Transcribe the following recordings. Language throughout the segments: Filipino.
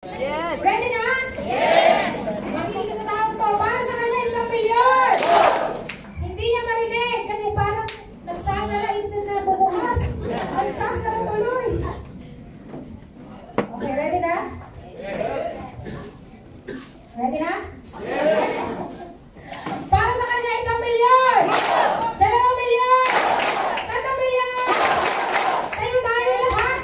Yes! Ready na? Yes! Makinig ka sa taong to. Para sa kanya, 1,000,000! Hindi niya marinig kasi parang nagsasara instead na bubukas. Nagsasara tuloy. Okay, ready na? Yes! Ready na? Yes! Para sa kanya, 1,000,000! 2,000,000! 3,000,000! Tayo tayo lahat!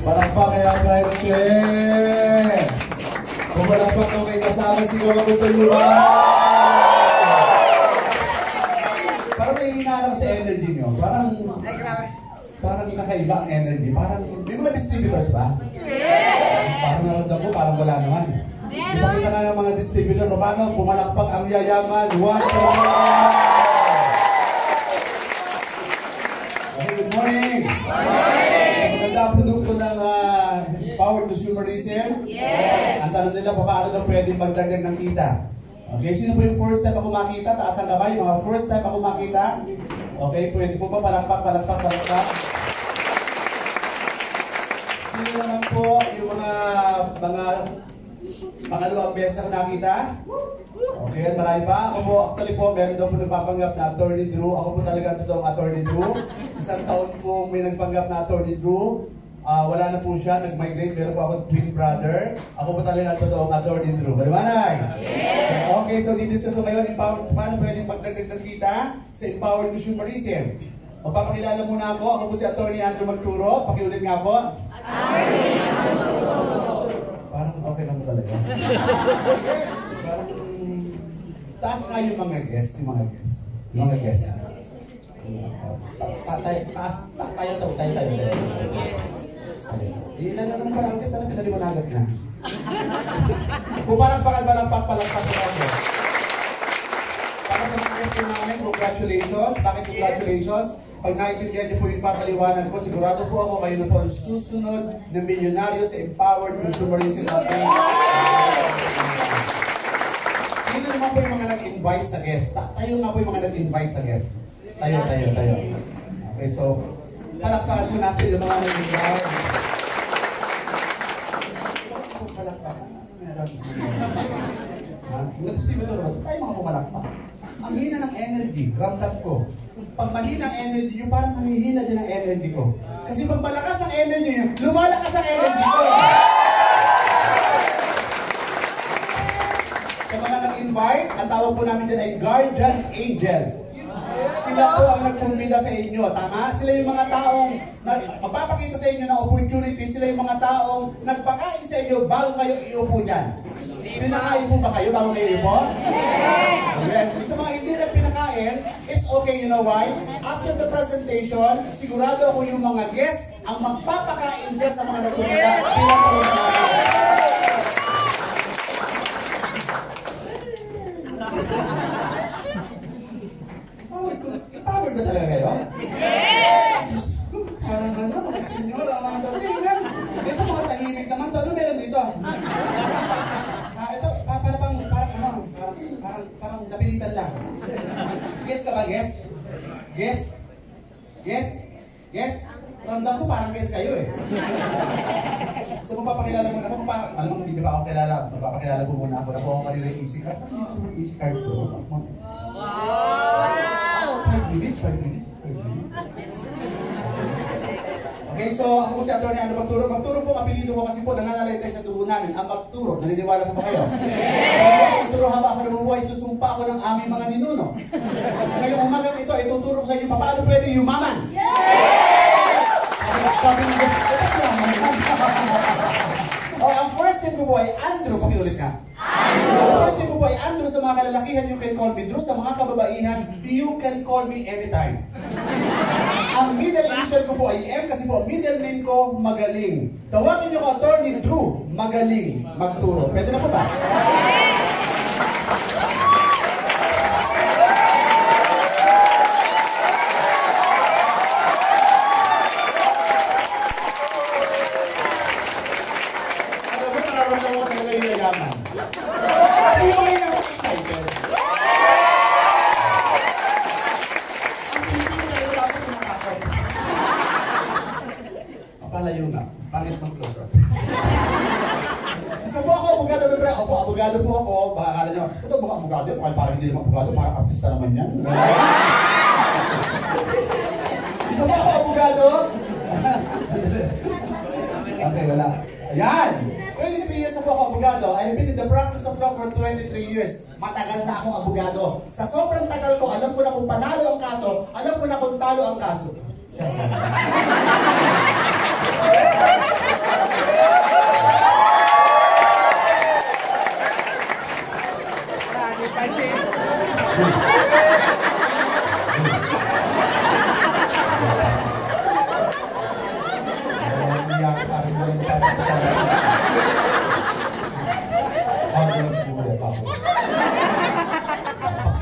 Palakpak kaya Brian Che! Kung palakpak nung may kasama siguro gusto nyo ba? Parang nahihina lang sa energy nyo. Parang nakaiba ang energy. Parang, may mga distributors ba? Parang naramdam ko, parang wala naman. Ipakita nga ng mga distributor, paano pumalakpak ang yayaman. 1, 2, 3. Good morning! Sa maganda ang produkto ng Power Consumerism. Yes! Ang tanong nila, paano daw pwedeng magdagdag ng kita? Okay, sino po yung first time ako makita? Taas ang kamay, mga first time ako makita. Okay, pwede po ba palakpak? Sino naman po yung mga pangalawang beses ako nakita? Okay, at marami pa. Ako po, actually po, meron daw po nagpapanggap na Attorney Drew. Ako po talaga totoong Attorney Drew. 1 taon po may nagpanggap na Attorney Drew. Wala na po siya, nag-migrate. Meron po ako twin brother. Ako po talaga totoong Attorney Drew. Baliwanag? Yes! Okay, so didiscuss ko ngayon, paano pwedeng magdagdag ng kita sa Empowered Consumerism. Magpapakilala muna ako. Ako po si Attorney Andrew Magturo. Pakiulit nga po. Attorney Andrew Magturo. Parang okay lang po talaga. Parang taas nga yung mga guests. Tayo. Ilan na naman parang guests, ano pinaliwanagat na? Kung palakpak sa natin. Para sa mga guests po namin, congratulations. Bakit congratulations? Pag naiintindihan niyo po yung papaliwanan ko, sigurado po ako kayo na po ang susunod na milyonaryo sa Empowered Consumerism natin. Sino naman po yung mga nag-invite sa guest? Tayo nga po yung mga nag-invite sa guest. Tayo. Okay, so, palakpakan po natin yung mga nag-invite. Palakpakan? Ano meron? Yung distributor, tayo mga pumalakpak. Ang hina ng energy, ramdam ko. Pag mahina ang energy nyo, parang mahihina din ang energy ko. Kasi pag malakas ang energy nyo, lumalakas ang energy ko. Sa mga nag-invite, ang tawag po namin din ay Guardian Angel. Sila po ang nagkumbida sa inyo, tama? Sila yung mga taong magpapakita sa inyo ng opportunity. Sila yung mga taong nagpakain sa inyo bago kayo iupo dyan. Pinakain po ba kayo bago kayo iupo? Yes. Sa mga hindi na pinakain, it's okay, you know why? After the presentation, sigurado ako yung mga guests ang magpapakain dyan sa mga nagkumbida. Pinakain sa mga Empowered ba talaga kayo? Yes! Parang mga senyor, mga datingan. Ito mga tahimik naman to. Ano meron dito? Ito, parang napilitan lang. Guess ka ba, guess? Guess? Ramdam ko parang guess kayo eh. So magpapakilala muna ako. Alam mo, hindi ba ako kilala? Magpapakilala ko muna ako. Ako kanila yung easy card. Ano yung super easy card ko? Wow! 5 minutes. Okay, so ako po si Atty. Andrew Magturo. Magturo po, apelido ko kasi po, nananalay tayo sa dugo namin. Ang Magturo, naniniwala po ba kayo? Kung ako Magturo, haba ako nabubuhay, susumpa ako ng aming mga ninuno. Ngayong umagang ito, ituturo ko sa inyo, paano pwede yumaman? Sabi mo, ang first name ko po ay Andrew, pakiulit nga. Ang first name ko po ay Andrew. Sa mga kalalakihan, you can call me Drew. Sa mga kababaihan, you can call me anytime. Ang middle initial ko po ay M kasi po middle name ko Magaling. Tawagin niyo ko Attorney Drew Magaling Magturo. Pwede na po ba? nararamdaman ko talaga yung yayaman. Hindi ko ngayon ako excited. Ang Pilipino talaga dapat tinatakot. Papalayo na. Pangit ng close-up. Isa po ako, abogado na pre. Opo, abogado po ako. Baka akala nyo, ito mga abogado. Parang hindi naman abogado, parang artista naman yan. Isa po ako, abogado. Okay, wala. Ayan! 23 years na po ako abogado. I've been in the practice of law for 23 years. Matagal na akong abogado. Sa sobrang tagal ko, alam ko na kung panalo ang kaso, alam ko na kung talo ang kaso.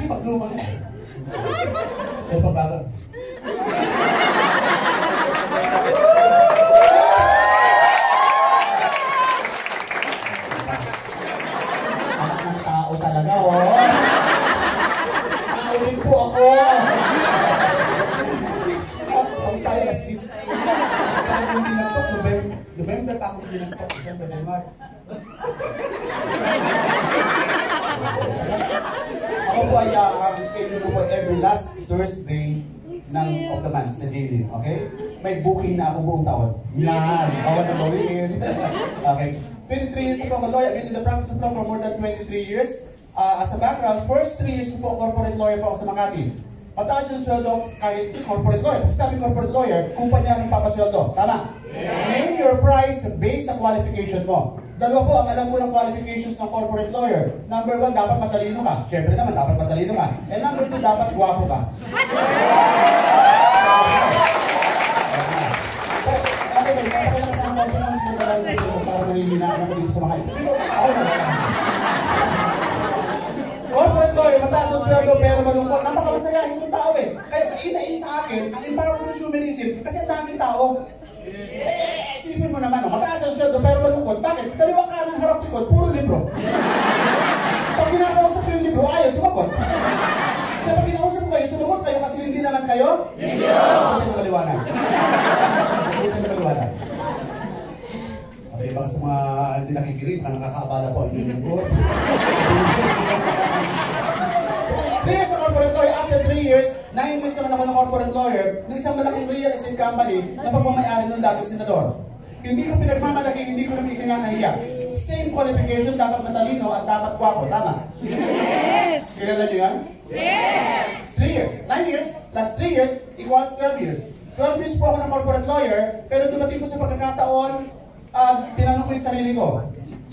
Magluma na. Pero pagbaga. Anak ng tao talaga, oh. Tao rin po ako. Tapos tayo, lastis. Kaya kung dinagtok, November pa akong dinagtok. December, Denmark. Ako po ay schedule ko po every last Thursday of the month sa daily, okay? May booking na ako buong taon. Yan! Bawal na bawiin. Okay. 23 years po ako lawyer. I've been in the practice of law for more than 23 years. As a background, first 3 years po corporate lawyer po ako sa Makati. Mataas yung sweldo kahit corporate lawyer. Pag sinabi corporate lawyer, kumpanya ang papasweldo. Tama? Name your price based sa qualification mo. Dalawa po ang alam ko ng qualifications ng corporate lawyer. Number 1, dapat matalino ka. Siyempre naman, dapat matalino ka. And number 2, dapat gwapo ka. Okay guys, napakalakas ang konti ng pinadalain kasi para nangihinaan ako dito sa mga ito. Dito, ako na lang. Corporate lawyer, mataas ang sweldo pero malungkot. Napakamasayahin yung tao eh. Kaya inain sa akin, ang empowerment humanism kasi ang daming tao. Isipin mo naman, mataas ang sweldo pero malungkot. Bakit? Kaliwa kanan harap likod, puro libro. Pag kinakausap ko yung libro, ayaw sumagot. Kaya pag kinakausap ko kayo, sumagot kayo kasi hindi naman kayo? Libro! Hindi na maliwanag. Hindi na maliwanag. Okay, baka sa mga hindi nakikinig, baka nakakaabala po ang inyong lingkod. 3 years na corporate lawyer, after 3 years, 9 years naman ako ng corporate lawyer ng isang malaking real estate company na pagmamayari ng dating senador. Hindi ko pinagmamalaki, hindi ko naman ikinakahiya. Same qualification, dapat matalino at dapat gwapo. Tama? Yes! Kilala niyo yan? Yes! 3 years. 9 years plus 3 years equals 12 years. 12 years po ako ng corporate lawyer, pero dumating ko sa pagkakataon, tinanong ko yung sarili ko.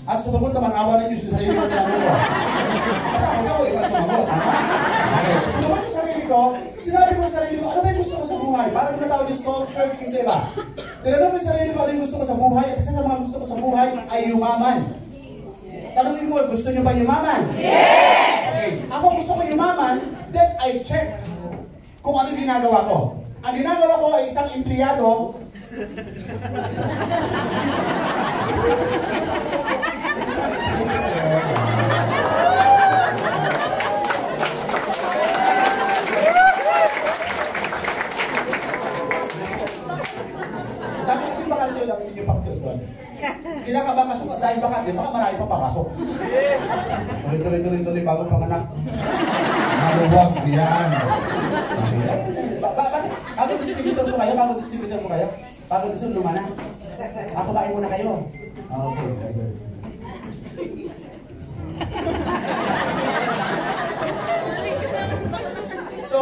At sumagot naman, awa na Diyos yung sarili ko tinanong ko. Matakot ako, iba sumagot. Tama? Okay. Sumagot yung sarili ko, sinabi ko sa sarili ko, ano ba yung gusto ko sa buhay? Parang natawag yung soul searching sa iba. Tinanong ko yung sarili ko, ano yung gusto ko sa buhay? At isa sa mga gusto ko sa buhay ay yumaman. Tanongin ko, gusto niyo ba yumaman? Yes! Okay. Ako gusto ko yumaman, then I check kung ano yung ginagawa ko. Ang ginagawa ko ay isang empleyado. Dami kasi bakante lang, hindi nyo pakasyon doon. Kailan ka ba pasok? Dahil bakante, baka marami pa papasok. Tuloy-tuloy bagong panganak. Maluwag, yan. Bakit distributor mo kayo? Bakit distributor mo kayo? Bakit gusto lumana? Ako bain muna kayo. Okay, very good. So,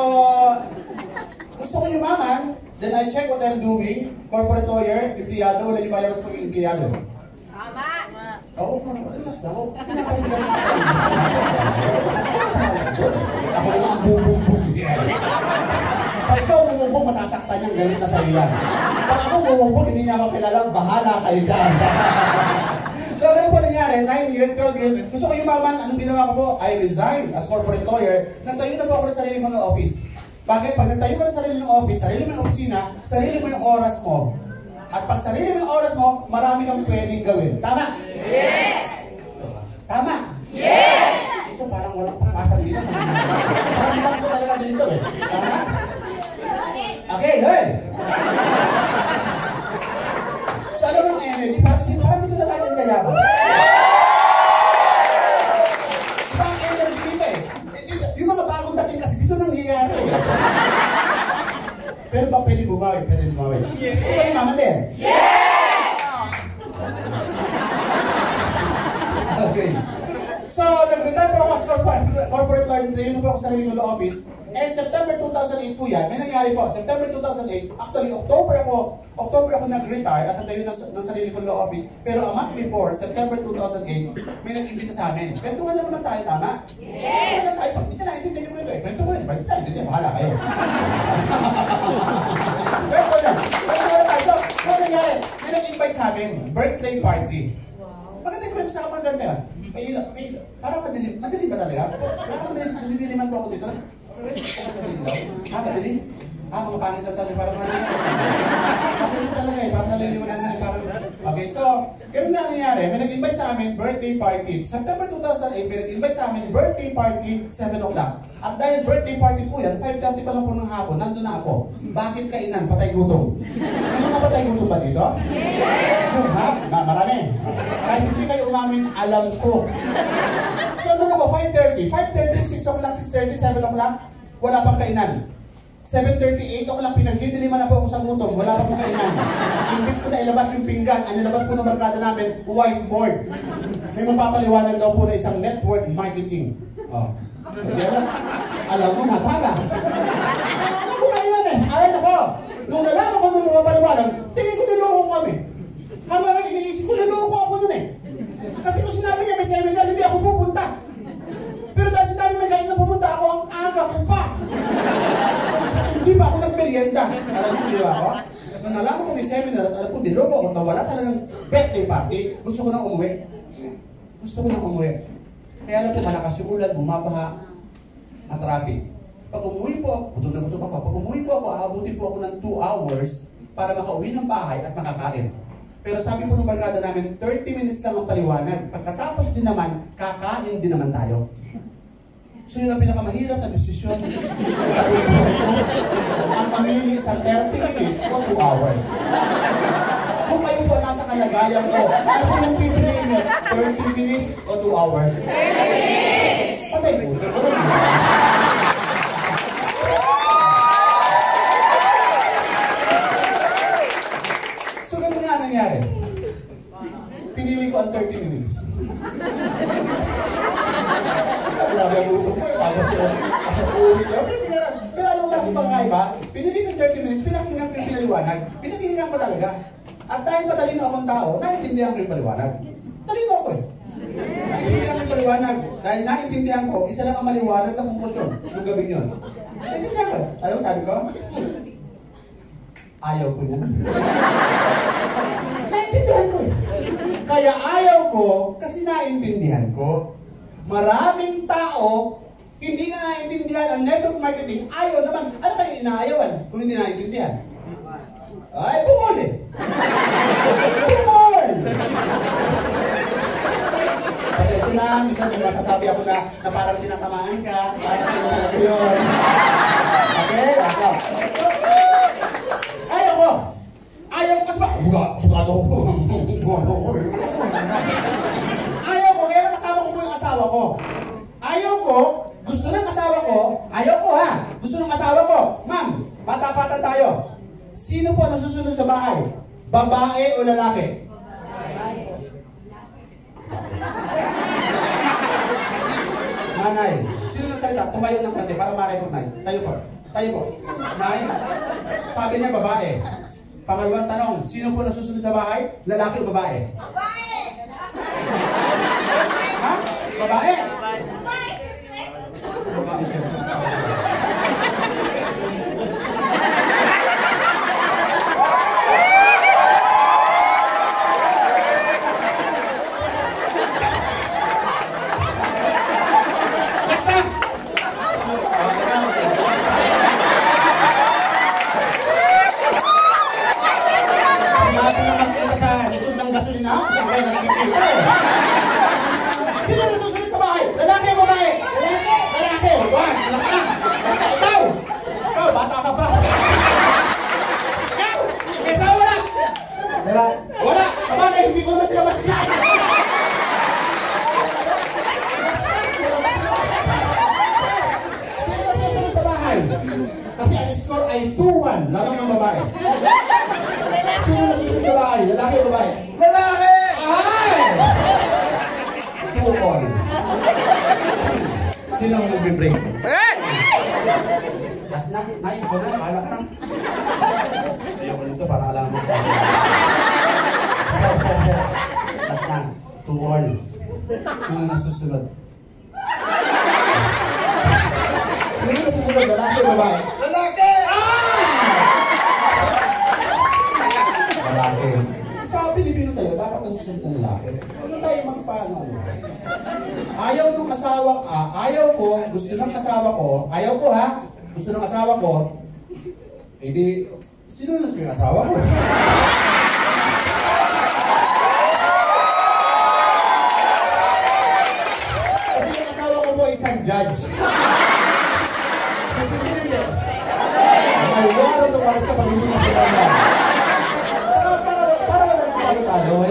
gusto ko yumaman, then I check what I'm doing. Corporate lawyer, empleyado, wala yung bayang sa pagiging empleyado. Tama! Oo, relax ako. Pinapaligyan ko. Ako lang ang bubong-bubong. Pag ikaw bumubog, masasaktan niyang galit na sa'yo yan. Pag ako bumubog, hindi niya ako kilala, bahala kayo dyan. So, ganun po nangyari, 9 years, 12 years, gusto ko yumaman, anong ginawa ko po? I resigned as corporate lawyer, nagtayo na po ako ng sarili ko ng office. Bakit? Pag nagtayo ko ng sarili ng office, sarili mo yung opisina, sarili mo yung oras mo. At pag sarili mo yung oras mo, marami kang pwedeng gawin. Tama? Tama? Ito parang walang pag-asa dito. Ramdam ko talaga dito eh. Tama? Okay, hey! So alam mo ng energy, parang dito na tayo kaya ba? Iba ang energy dito eh. Yung mga bagong dating kasi dito nangyayari eh. Pero ba pwede bumawi? Pwede bumawi. Gusto ko ba yung mama din? Okay. So, nag-retire po ako as corporate lawyer. Trainer po ako sa Living Law Office. And September 2008 po yan. May nangyari po. September 2008, actually, October ako nag-retire at nagtayo ng sarili kong law office. Pero a month before, September 2008, may nag-invita sa amin. Kwentuhan lang naman tayo, tama? Kwentuhan lang tayo. Pag hindi ka naintindihan yung kwento eh. Kwentuhan. Pag hindi ka naintindihan, bahala kayo. Kwentuhan lang. Kwentuhan lang tayo. So, ano nangyari? May nag-invite sa amin. Birthday party. Maganda yung kwento sa kapag ganda. Parang madilim ba talaga? Parang madiliman po ako dito. Madilim? Mga pangit na talaga. Parang madilim talaga eh. Parang naliliwanan na eh. Parang... Okay, so, ganun nga nangyari. May nag-invite sa amin birthday party. September 2008, may nag-invite sa amin birthday party, 7 o'clock. At dahil birthday party po yan, 5:30 pa lang po ng hapon, nandun na ako. Bakit kainan? Patay gutom. May mga patay gutom ba dito? Ha? Marami. Kahit hindi kayo umamin, alam ko. So, nandun ako, 5:30. 5:30, 6 o'clock, 6:30, 7 o'clock, wala pang kainan. 7:30, 8 o'clock, pinagdidiliman na po ako sa gutom, wala pa po kainan. Imbis ko na ilabas yung pinggan, ang nilabas po ng barkada namin, whiteboard. May mapapaliwanag daw po na isang network marketing. Oh. Hindi alam mo na, tama. Alam ko na yun eh, alam ako. Nung nalaman ko nung mapapaliwanag, tingin ko niloko kami. Hanggang nga iniisip ko, niloko ako nun eh. Kasi kung sinabi niya may seminar, hindi ako pupunta. Pero dahil sinabi may kahit na pumunta ako, ang aga ko pa. Hindi pa ako nagmerienda. Alam mo, di ba ako? Nung nalaman ko may seminar at alam ko, niloko ako na wala talagang birthday party, gusto ko nang umuwi. Kaya alam ko, malakas yung ulan, bumabaha, traffic. Pag umuwi po ako, pag umuwi po ako, aabutin po ako ng 2 hours para makauwi ng bahay at makakain. Pero sabi po ng barkada namin, 30 minutes lang ang paliwanag. Pagkatapos din naman, kakain din naman tayo. So yun ang pinakamahirap na desisyon. Ang mamili sa 30 minutes o 2 hours. Kung kayo po nasa kalagayan ko, ano po yung pipiliin nyo? 30 minutes o 2 hours? 30 minutes! Patay po. So ganun nga nangyari. Pinili ko ang 30 minutes. Grabe ang luto ko eh. Tapos uwi niya. Pero alam mo malaking pangkaiba? Pinili ko 30 minutes, pinakinggan ko yung pinaliwanag. Pinakinggan ko talaga. At dahil matalino akong tao, naiintindihan ko yung paliwanag. Talino ako eh. Naiintindihan ko yung paliwanag. Dahil naiintindihan ko, isa lang ang maliwanag na konklusyon yung gabing yun. Naiintindihan ko. Alam mo sabi ko? Ayaw ko yan. Naiintindihan ko eh. Kaya ayaw ko kasi naiintindihan ko. Maraming tao, hindi na naiintindihan ang network marketing. Ayaw naman. Ano kayo inaayawan kung hindi naiintindihan? Ay, bungol eh. Bungol! Pasensya na, minsan yung masasabi ako na parang tinatamaan ka, para sa'yo talaga yun. Okay? So, ayaw ko kasi ba? Bugado ko. Ayaw ko, kaya kasama ko po yung asawa ko. Ayaw ko, gusto ng asawa ko, ayaw ko ha, gusto ng asawa ko, ma'am, bata-bata tayo. Sino po nasusunod sa bahay? Babae o lalaki? Nanay. Sino nagsalita? Tumayo ng kante para ma-recognize. Tayo po. Nay, sabi niya babae. Pangalawang tanong, sino po nasusunod sa bahay? Lalaki o babae? Babae! Ha? Babae? Babae siya. Sinabi naman kita sa likod ng gasolina, sa bahay nagkikita eh. Sino nasusunod sa bahay? Lalaki o babae? Lalaki! Lalaki! Wag! Alas na! Basta ikaw! Ikaw, bata ka pa! Ikaw! May asawa wala! Wala. Wala! Sa bagay, hindi ko naman sila masasaya! Sino nasusunod sa bahay? Kasi ang score ay 2-1, lamang ng babae. Sino nasusunod sa bahay? Lalaki o babae? Lalaki! Ay! 2-all. Sino ang magbe-break? Eh! Last na, nain ko na, bahala ka na. Ayoko nito para alam mo sa akin. Last na, 2-all. Sino nasusunod? Sino nasusunod? Lalaki o babae? Lalaki! Lalaki. Sa Pilipino talaga, dapat nasusunod ng lalaki. Huwag na tayo magpaano. Ayaw nung asawa, ayaw ko, gusto ng asawa ko, ayaw ko ha, gusto ng asawa ko, hindi, sinunod ko yung asawa ko. Kasi yung asawa ko po isang judge. Susundin hindi. May warrant of arrest kapag hindi mas maganda. Saka para wala nang talo-talo.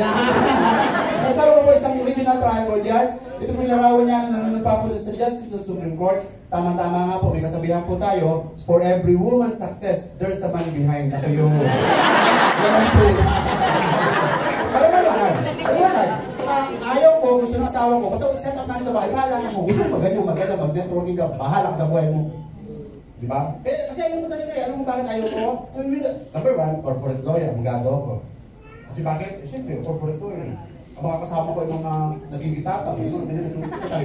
Ang asawa ko po isang regional trial court judge. Ito po yung larawan niya na nagpapusa sa justice ng Supreme Court. Tama-tama nga po, may kasabihan po tayo, for every woman's success, there's a man behind. Ako yung... Ganun po. Paliwanag. Ayaw ko, gusto ng asawa ko. Basta set up natin sa bahay, bahala ka mo. Gusto mo maganda, mag-networking ka, bahala ka sa buhay mo. Diba? Kasi ayaw mo talaga eh. Alam mo bakit ayaw ko? Number one, corporate lawyer, magagawa ko. Kasi bakit? Siyempre, corporate lawyer eh. Ang mga kasama ko yung mga naging gitatang, yung mga pinagsusunod tayo.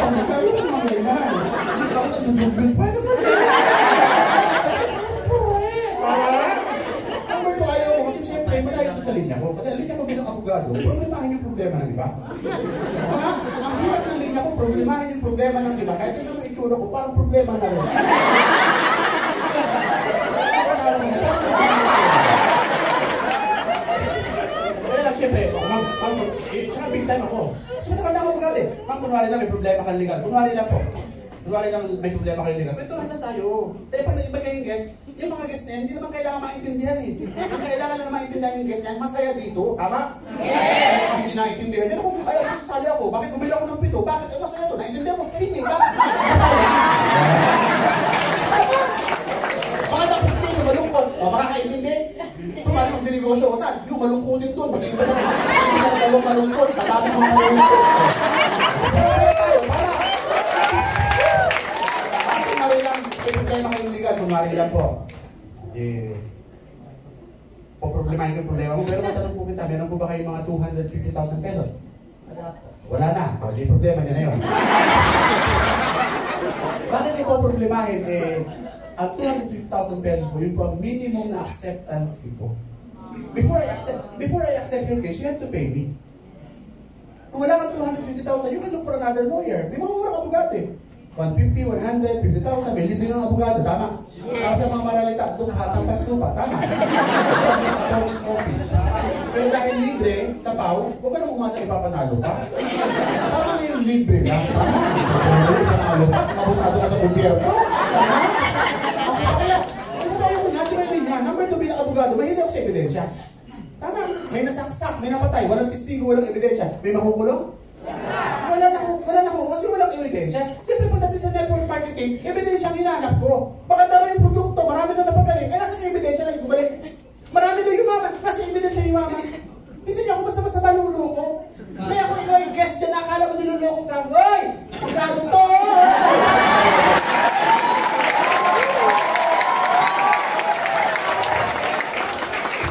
Ayaw ko mga ganyan. Tapos ang dudugod pa, ano ba? Number two, ayaw ko. Kasi siyempre, malayo ito sa linya ko. Kasi ang linya ko bilang abogado, problemahin yung problema ng iba. Ang hirap ng linya ko, problemahin yung problema ng iba. Kahit ito yung itsura ko, parang problema na rin. Kaya siyempre, tsaka big time ako. Kasi matagal na ako abogado eh. Kunwari lang may problema kang legal. Kunwari lang po. Kunwari lang may problema kayo legal. Ito lang tayo. Eh pag nag-iba kayong guest, yung mga guest na yan, hindi naman kailangan maintindihan eh. Ang kailangan na maintindihan yung guest na yan, masaya dito. Tama? Yes! Kung hindi naiintindihan, yan kung ayaw ko sasali ako. Bakit bumili ako ng pito? Bakit? Eh masaya to. Naiintindihan ko. Hindi. Bakit? Masaya. Baka tapos ito yung malungkot. O makakaintindi. Sumali magdinegosyo ko saan? Yung malungkotin doon. Mag-iiba na dalawang malungkot. Tatapin mga malungkot. Masaya tayo. Para. Kunwari lang, problema kayong legal, kunwari lang po. Problemahin yung problema mo, pero matanong po kita, meron po ba kayong mga 250,000 pesos? Wala na. O, di problema niya na yun. Bakit ito problemahin? Ang 250,000 pesos po, yun po ang minimum na acceptance fee po. Before I accept your case, you have to pay me. Kung wala kang 250,000, you can look for another lawyer. Di mo murang abogado eh. 150, 100, 50,000, may libre ng abogado, tama? Para sa mga maralita, doon nakatampas lupa, tama? Public Attorney's Office. Pero dahil libre, sa PAW, huwag ka nang umasa ipapanalo pa. Tama na yung libre lang, tama? So, kung ipanalo pa, abusado ka sa gobyerno, tama? Kaya tayo mo natin ay linya. Number 2, bilang abogado, mahilig ako sa ebidensya. Tama, may nasaksak, may napatay, walang testigo, walang ebidensya. May makukulong? Wala na ko kasi walang ebidensya. Siyempre pagdating sa network marketing, ebidensya ang hinahanap ko. Baka dalawa yung produkto, marami doon napagaling. Eh, nasa ebidensya lang ibalik. Marami doon yumaman, nasa ebidensya yumaman. Hindi niya ako basta-basta maluloko. Kaya kung ikaw yung guest dyan, nakakala ko niluloko ka. Hoy! Pagkado to!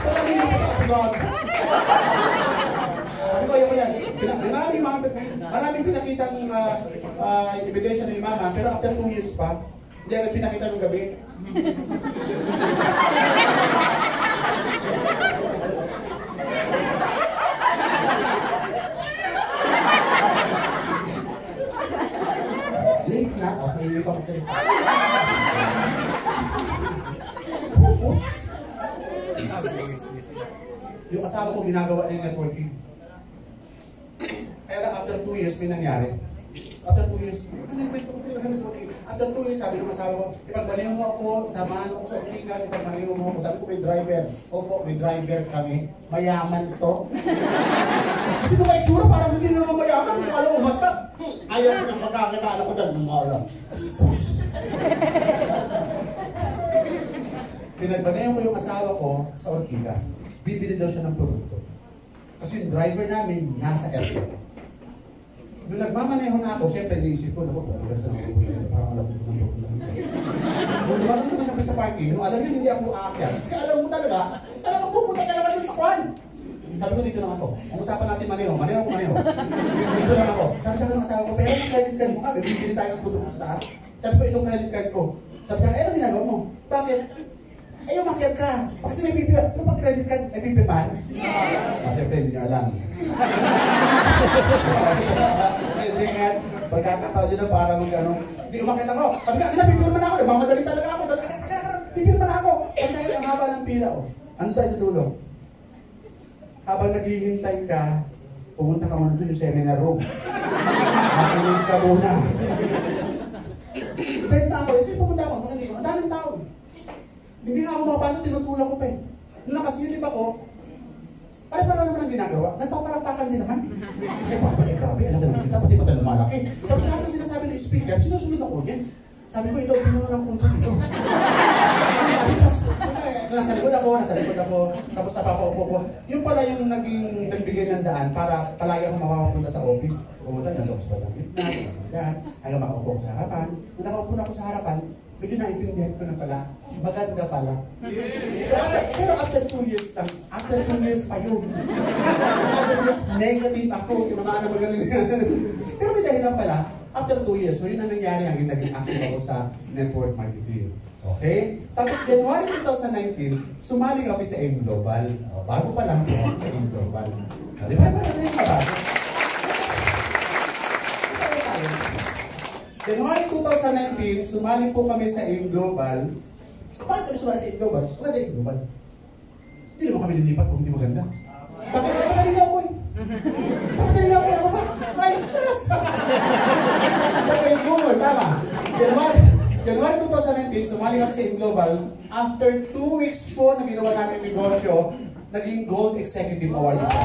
Parang hindi ko sa abogado. Sabi ko, ayoko yan. Maraming pinakitang ebidensya ng imaman, pero after 2 years pa, hindi agad pinakita ng gabi. Late na, okay, hindi pa magsalita. Yung asawa ko ko, ginagawa na yung networking. Kaya lang, after 2 years, may nangyari. After 2 years, after 2 years, sabi ng asawa ko, ipagbaliw mo ako, samahan ako sa Ortigas, ipagbaliw mo ako. Sabi ko, may driver. Opo, may driver kami. Mayaman to. Kasi nung itsura, parang hindi naman mayaman. Alam mo, basta, ayaw ko nang magkakilala ko dyan. Pinagbaliw ko yung asawa ko sa Ortigas. Bibili daw siya ng produkto. Kasi yung driver namin, nasa airport. Nung nagmamaneho na ako, syempre naisip ko, naku, parang alam ko saan pupunta. Nung dumating ko sa parking, nung alam niyo hindi ako aakyat, kasi alam mo talaga pupunta ka naman dun sa kwan. Sabi ko, dito lang ako. Ang usapan natin maneho. Dito lang ako. Sabi ng asawa ko, pero ang credit card mo ka, bibili tayo ng produkto sa taas. Sabi ko, itong credit card ko. Sabi sa akin, ano ginagawa mo? Bakit? Ay, umakyat ka. Kasi may pipi. Ito pag credit card, may pipi man? Yes! Siyempre, hindi nyo alam. Kasi nga, pagkakataon dyan na para mag-ano, hindi umakyat ako. Sabi ka, pipirman ako. Mamadali talaga ako. Pipirman ako. Kasi ang haba ng pila. Antay sa dulo. Habang naghihintay ka, pumunta ka muna doon yung seminar room. Makinig ka muna. Ibig na ako. Ito pumunta ako. Ang daming tao. Hindi nga ako makapasok, tinutulak ko pa eh. Nung nakasilip ako, ay parang naman ang ginagawa. Nagpapalakpakan din naman. Ay, papalay, grabe, alam ka naman kita, pati ba tayo lumalaki? Tapos lahat ng sinasabi ng speaker, sinusunod ng audience. Sabi ko, ito, pinuno ng kulto dito. Nasa likod ako, tapos napapaupo ko. Yung pala yung nagbigay ng daan para palagi ako makapunta sa office. Pumunta, nandun ko sa gitna, hanggang makaupo ko sa harapan. Nung nakaupo na ako sa harapan, medyo naipindihan ko na pala, maganda pala. So pero after 2 years lang, after 2 years pa yun. Another years, negative ako, tinamaan na magaling. Pero may dahilan pala, after 2 years, so yun ang nangyari, hanggang naging active ako sa network marketing. Okay? Tapos January 2019, sumali kami sa AIM Global. Bago pa lang po ako sa AIM Global. Di ba? Parang na yung mabago. January 2019, sumali po kami sa AIM Global. Bakit kami sumali sa AIM Global? Maganda AIM Global. Hindi naman kami lilipat kung hindi maganda. Bakit? Pagkalina ako eh. Pagkalina ako ako ba? Nice! Bakit AIM Global? Tama. January 2019, sumali kami sa AIM Global. After 2 weeks po na ginawa namin yung negosyo, naging Gold Executive Award po.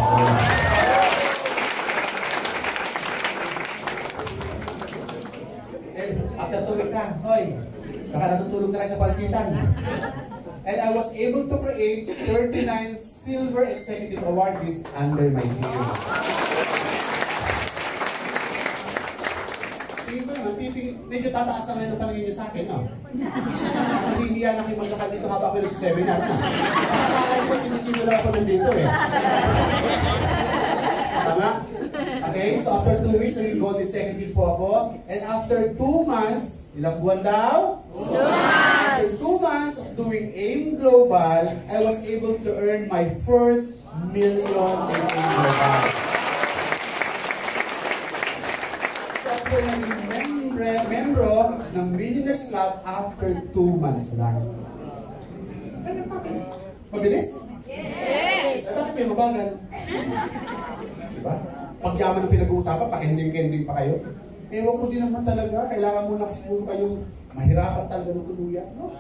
After 2 weeks hoy, baka natutulog na kayo sa palsitan. And I was able to create 39 Silver Executive Awardees under my team. Tingin ko naman, medyo tataas na ngayon ang paningin nyo sa akin, no? Nahihiya na kayo maglakad dito habang ako nagsiseminar na. Nakakala ko sinisimula ako nandito eh. Tama? Okay, so after 2 weeks, naging Gold Executive po ako. And after 2 months, ilang buwan daw? 2 months! After 2 months of doing AIM Global, I was able to earn my first $1 million in AIM Global. So ako naging membro ng Millionaires Club after 2 months lang. Ano pa? Mabilis? Yes! Bakit may mabagal? Diba? Pagyaman ang pinag-uusapan, pakending-kending pa kayo. Ewan ko din naman talaga, kailangan muna siguro kayong mahirapan talaga ng tuluyan, no?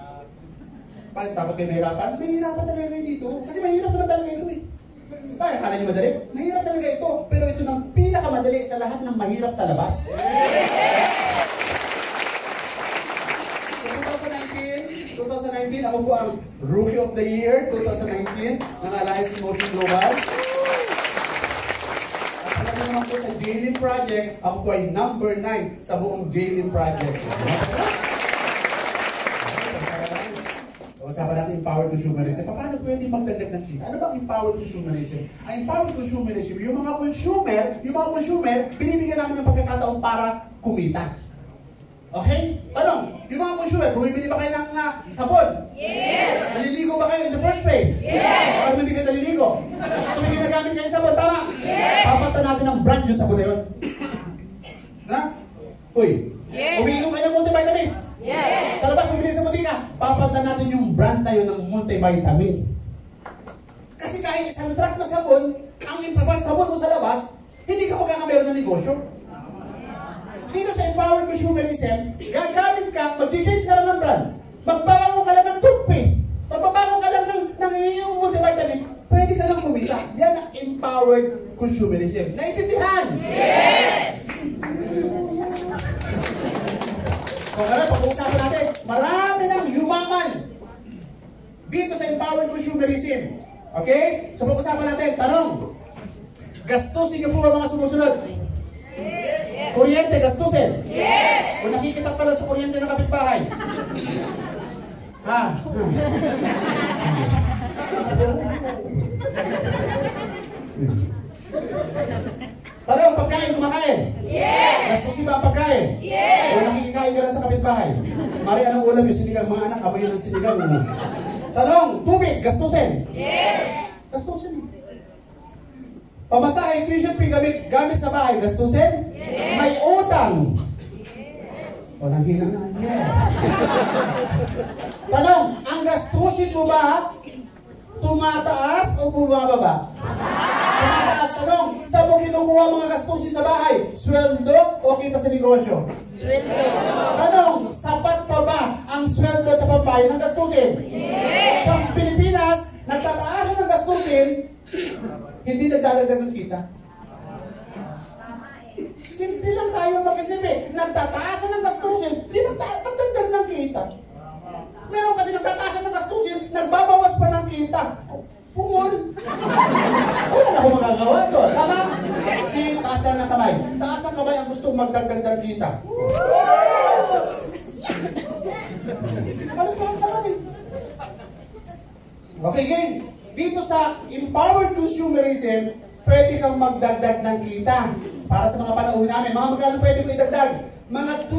Bakit dapat kayo mahirapan? Mahirapan talaga kayo dito. Kasi mahirap naman talaga ito eh. Bakit? Akala nyo madali? Mahirap talaga ito. Pero ito ng pinakamadali sa lahat ng mahirap sa labas. So 2019, ako po ang Rookie of the Year 2019 ng Alliance Emotion Global. Naman po sa J-Lim Project, ako po ay number 9 sa buong J-Lim Project. Usapan natin empowered consumerism. Paano pwede magdagdag ng kita? Ano ba ang empowered consumerism? Ang empowered consumerism, yung mga consumer, binibigyan namin ng pagkakataon para kumita. Okay? Tanong, yung mga consumer, bumibili ba kayo ng sabon? Yes! Naliligo ba kayo in the first place? Yes! Bakit hindi kayo naliligo? So may ginagamit kayo sabon, tama? Yes! Papatan natin ang brand yung sabon na yun. Na? Uy, yes! Umiinom kayo ng multivitamins? Yes! Sa labas, bumili sa butika, papatan natin yung brand na yun ng multivitamins. Kasi kahit isang truck na sabon, sabon, ang impapal sabon mo sa labas, hindi ka magkakameron ng negosyo. Dito sa empowered consumerism, gagamit ka, mag-change ka lang ng brand. Magbabago ka lang ng toothpaste. Magbabago ka lang ng iyong multivitamins. Pwede ka lang kumita. Yan ang empowered consumerism. Naintindihan? Yes! So ngayon, pag-uusapan natin, marami ng yumaman dito sa empowered consumerism. Okay? So pag-uusapan natin, tanong. Gastusin niyo po ba mga sumusunod? Yes. Kuryente, gastusin? Yes. O nakikita pa lang sa kuryente ng kapitbahay? Ha? Tanong, pagkain, kumakain? Yes. Gastusin ba ang pagkain? Yes. O nakikikain ka lang sa kapitbahay? Mari, anong ulam yung sinigang? Mga anak, kamay ng sinigang. Tanong, tubig, gastusin? Yes. Gastusin. Pamasahe, tuition fee gamit sa bahay, gastusin? Yes. May utang? Yes. O, nanghina na. Yes. Tanong, ang gastusin mo ba tumataas o bumababa? Tumataas. Tanong, saan mo kinukuha mga gastusin sa bahay? Sweldo o kita sa negosyo? Sweldo. Tanong, sapat pa ba ang sweldo sa pambayad ng gastusin? Yes. Sa Pilipinas, nagtataasan ng gastusin, hindi nagdadagdag ng kita. Simple lang tayo magkasimple. Nagtataasan ng gastusin, di magdagdag ng kita. Meron kasi nagtataasan ng gastusin, nagbabawas pa ng kita. Pungol. Wala na akong magagawa doon. Tama? Si taas na ng kamay. Taas ng kamay ang gustong magdagdag ng kita. Alas na ang kamay. Okay, game. Dito sa empowered consumerism, pwede kang magdagdag ng kita. Para sa mga panahon namin, mga magkano pwede mo idagdag? Mga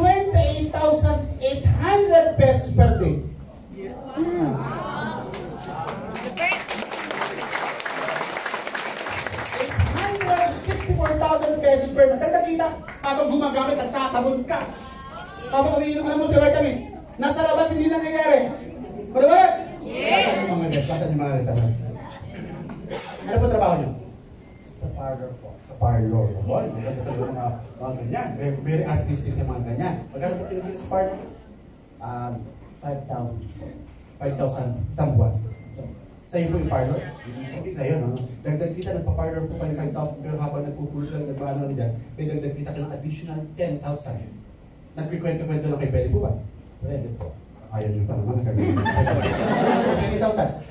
28,800 pesos per day. 864,000 pesos per month. Dagdag kita. Habang gumagamit, nagsasabon ka. Habang umiinom ka ng multivitamins. Nasa labas, hindi nangyayari. Barabar? Yes! Nasaan yung mga guys? Nasaan yung mga guys? Ano po trabaho nyo? Sa parlor po. Sa parlor. Boy, maganda talaga mga ganyan. Very artistic yung mga ganyan. Magkano po kinakita sa parlor? 5,000. 5,000 isang buwan. Sa'yo po yung parlor? Hindi sa'yo, no? Dagdag kita, nagpa-parlor po kayo 5,000, pero habang nagpupulot lang, nagpaano na dyan, may dagdag kita ka ng additional 10,000. Nagkikwento-kwento lang kayo, pwede po ba? Pwede po. Ayaw nyo pa naman, nagkagawin. So, 20,000?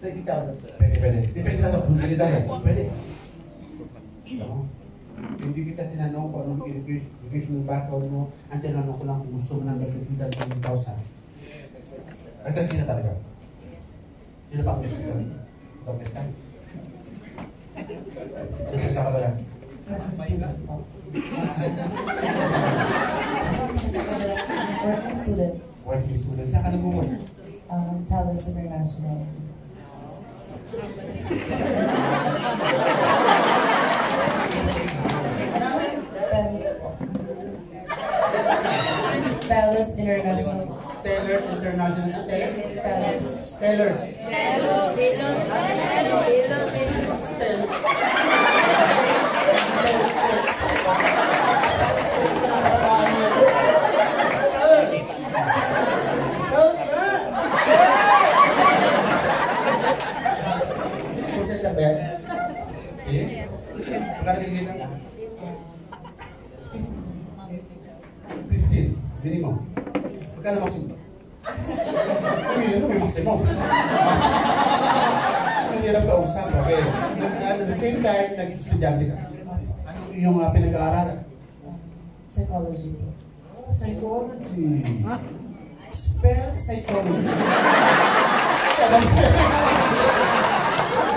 20,000. Pwede. Depende na sa pwede. Hindi kita tinanong kung anong educational background mo. Ang tinanong ko lang kung gusto mo ng dagdag kita ng 20,000. Dagdag kita talaga. Sino pa ang gusto ka? Ito ang gusto ka? Sino ka ba lang? Working student. Working student. Saan ka nag-work? Talents International. Talents International. Taylor's International. Talents. Taylor's. See? Magkano kikita? 15. Minimum. Magkano maximum? Minimum may maximum. Nangyarap ka usap. Okay. At the same time, nag-estudyante ka. Anong iyong pinag-aaralan? Psychology. Oh, psychology. Spell psychology.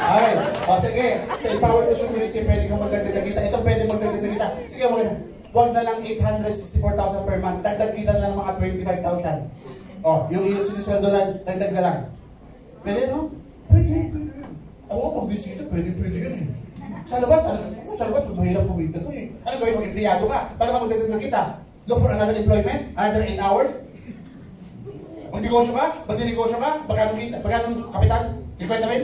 Okay. O sige. Sa empowered consumerism, pwede kang magdagdag kita. Ito pwede magdagdag kita. Sige, huwag na lang 864,000 per month. Dagdag kita na lang mga 25,000. O, yung sinisweldo na, dagdag na lang. Pwede, no? Pwede. Ako, pag bisita, pwede yan eh. Sa labas, mahirap kumita to eh. Ano gawin mo, empleyado ka? Paano ka magdagdag ng kita? Look for another employment? Another 8 hours? Magnegosyo ka? Magdinegosyo ka? Magkano kapital? 50 rin?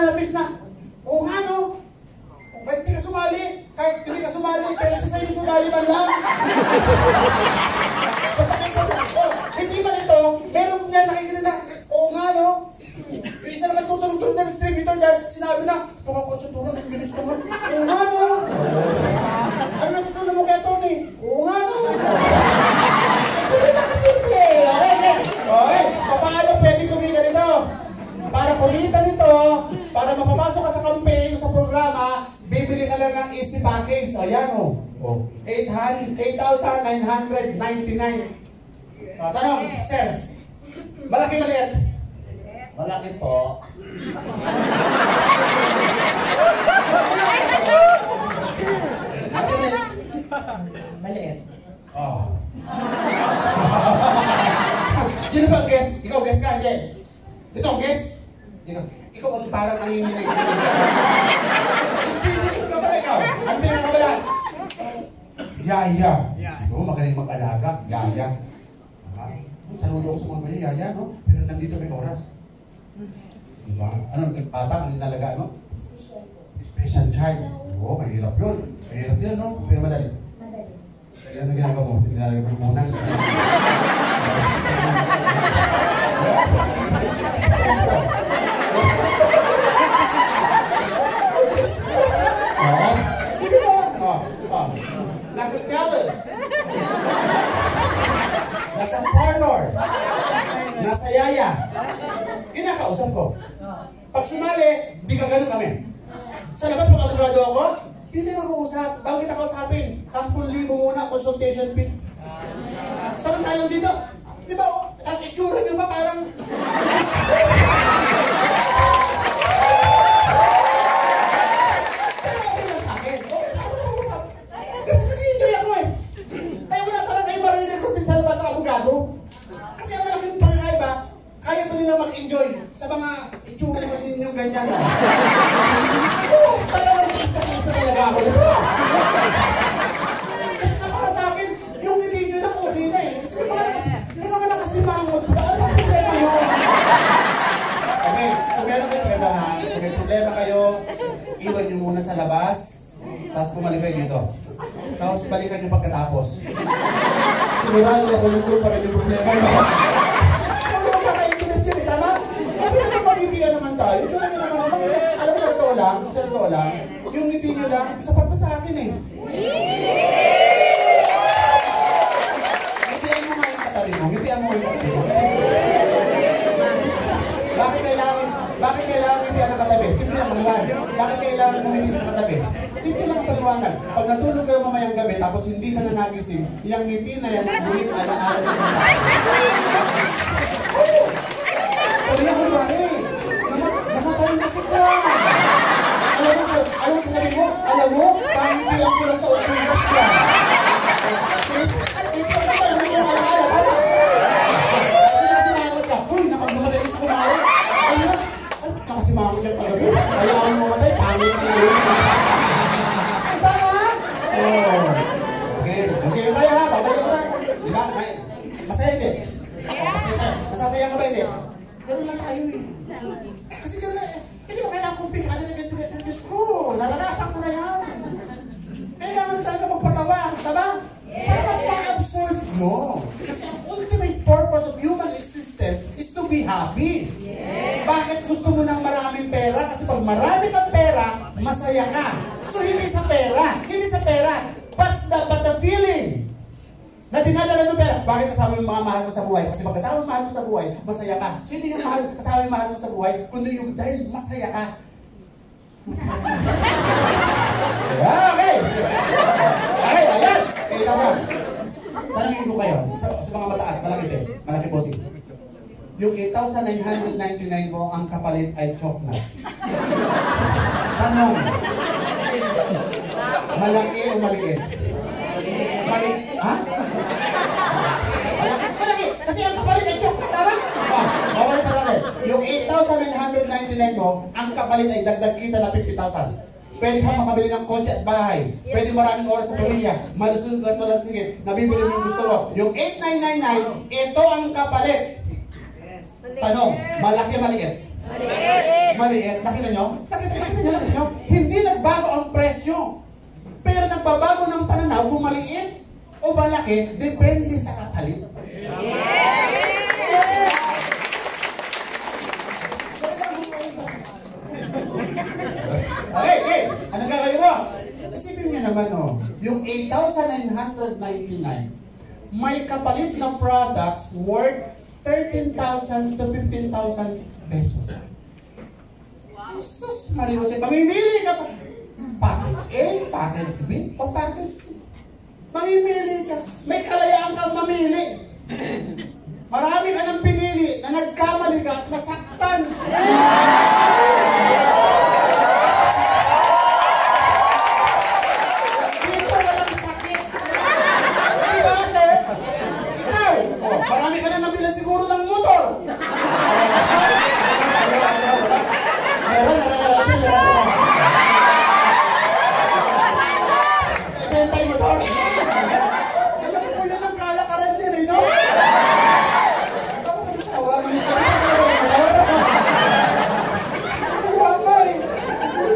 na twist na, oo nga no, kahit hindi ka sumali, pero isa sa'yo sumali man lang. Basta may hindi man ito, meron niya nakikita na, oo nga no, yung isa naman tutulog-tulog na distributor dyan, sinabi na, pagkakonsultura ng bilis naman, oo nga no. Ano natutunan mo kaya Tony? Oo nga no. Hindi na kasimple. Okay, paano pwede kumita nito? Para kumita nito, para mapapasok ka sa campaign, sa programa, bibili ka lang ng easy package. Ayan o. 8,999. Tanong, sir. Malaki maliit? Malaki po. Malaki maliit? Maliit. Oh. Sino ba guess? Ikaw guess ka, hindi. Ito, guess. Ikaw ang parang nanginginig. Distributor ka ba ikaw? Ano pinakabalaan? Yaya. Siguro magaling mag-alaga. Yaya. Saludo ko sa mga ganyan, Yaya, no? Pero nandito may oras. Diba? Ano, bata ang inalaga, no? Special child. Oo, mahirap yun. Mahirap yun, no? Pero madali. Kaya na ginagawa mo? Tinalaga mo muna. Sige ba? Nasa chalice. Nasa parlor. Nasa yaya. Kinakausap ko. Pag sumali, di ka ganun kami. Sa labas pag abogado ako, hindi mag-uusap. Bago kita kausapin, 10,000 muna consultation fee. Samantalang dito, di ba, ang itsura nyo ba parang... Pero okay lang sa akin. Okay lang ako mag-uusap. Kasi nag-enjoy ako eh. Ay wala talaga yung marinig ko sa labas sa abogado. Kasi ang malaking pangangaiba, kaya ko nila mag-enjoy sa mga itsura ninyo ganyan. Ako, talagang isa-isa talaga ako nito. Kasi para sa akin, yung video lang okay na eh. Kasi may mga nakasimangot pa. Ano ang problema nyo? Okay, kung meron kayo kailangan, kung may problema kayo, iwan nyo muna sa labas, tapos bumalik kayo dito. Tapos balikan nyo pagkatapos. Sigurado ako nandun pa rin yung problema nyo. Kung magkakaikinas yun eh, tama? Bakit naman mabibiyan naman tayo? Diyan naman naman, bakit? Alam mo, sa totoo lang, yung ngiti nyo lang, sapat na sa akin eh. Ngitian mo nga yung katabi mo, ngitian mo yung katabi mo. Bakit kailangan ngitian ang katabi? Simple lang paliwanag. Bakit kailangan mo ngiti sa katabi? Simple lang ang paliwanag. Pag natulog kayo mamayang gabi, tapos hindi ka na nagising, yung ngiti na yan, bulit ala-ala na yung oh! Sabi niya mo ba eh? Namatay na si Kwan! Alam mo sabi mo? Alam mo? Pangitiyan ko lang sa otigas ka. At least pagkakal mo yung alaala, tama? Hindi nakasimangot ka. Uy, nakagdumatay is kumari. Ayun, nakasimangot ka kagabi. Ayaw mo matay, pangit na yun. Tama? Oo. Okay tayo ha, babalik ko na. Diba? Masaya hindi? Nasasaya ka ba hindi? Ganun lang tayo eh. Kasi gano'n eh. Hindi mo kailangan kong pingkanin na ganito ko. Naranasan ko na yan. Kailangan talaga magpatawa. Tama? Para mas ma-absorb mo. Kasi ang ultimate purpose of human existence is to be happy. Bakit gusto mo ng maraming pera? Kasi pag marami kang pera, masaya ka. So hindi sa pera. But the feeling na dinadala ng pera. Bakit kasama yung mga mahal mo sa buhay? Kasi pag kasama yung mahal mo sa buhay, masaya ka. So hindi yung kasama yung mahal mo sa buhay, kundi yung dahil masaya ka. Okay, ayan. Okay, tasa. Talangin ko kayo. Sa mga mataas, malaki po si. Yung 8,999 mo, ang kapalit ay chocolate. Tanong. Malaki o maliit? Maliit. Ha? Malaki. Kasi ang kapalit ay chocolate, tama? Mawalit na natin. Yung 8,999 mo, ang kapalit ay dagdag kita na 50,000. Pwede kang makabili ng kotse at bahay. Pwede maraming oras sa pamilya. Malusog at malasingit. Nabibili mo yung gusto mo. Yung 8,999, ito ang kapalit. Tanong, malaki maliit? Maliit. Nakita nyo? Nakita nyo? Hindi nagbago ang presyo. Pero nagbabago ng pananaw kung maliit o malaki, depende sa kapalit. Okay. Anong gagawin mo? Isipin nyo naman, yung 8,999, may kapalit na products worth 13,000 to 15,000 pesos. Jesus Maria Jose, mamimili ka pa. Package A, package B, o package C. Mamimili ka. May kalayaan kang mamili. Marami ka nang pinili na nagkamali ka at nasaktan. Dito walang sakit. Diba, sir? Ikaw, marami ka nang nabila siguro ng motor. Meron. Ibenta yung motor. Alam mo lang ang kalakaran din, no? Tawagan mo motor. Tawagan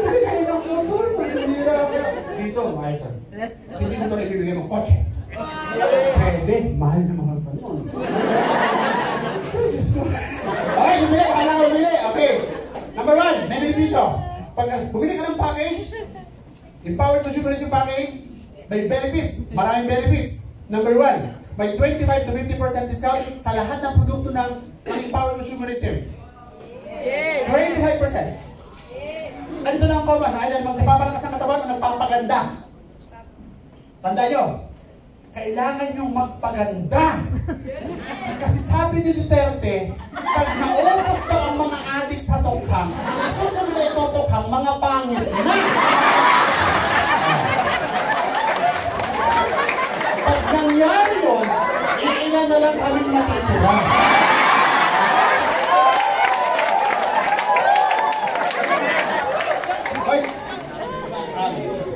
hindi kayo ng motor. Magbihira ka. Dito, Michael. Hindi mo talaga ibigay mo kotse. Pwede. Mahal na mahal pa nun. Okay, bumili. Okay. Number 1, may benepisyo. Pag bumili ka ng package, empowered consumerism package, may benefits, maraming benefits. Number 1, may 25 to 50% discount sa lahat ng produkto ng empowered consumerism. 25%. Ganito lang ang common, ay magpapalakas ang katawan o nagpapaganda. Tandaan nyo, kailangan nyong magpaganda. Kasi sabi ni Duterte, pag naubos daw ang mga adik sa tokhang, isusunod na ito tokhang, mga pangit na. Pag nangyari yun, iilan na lang kaming matitira.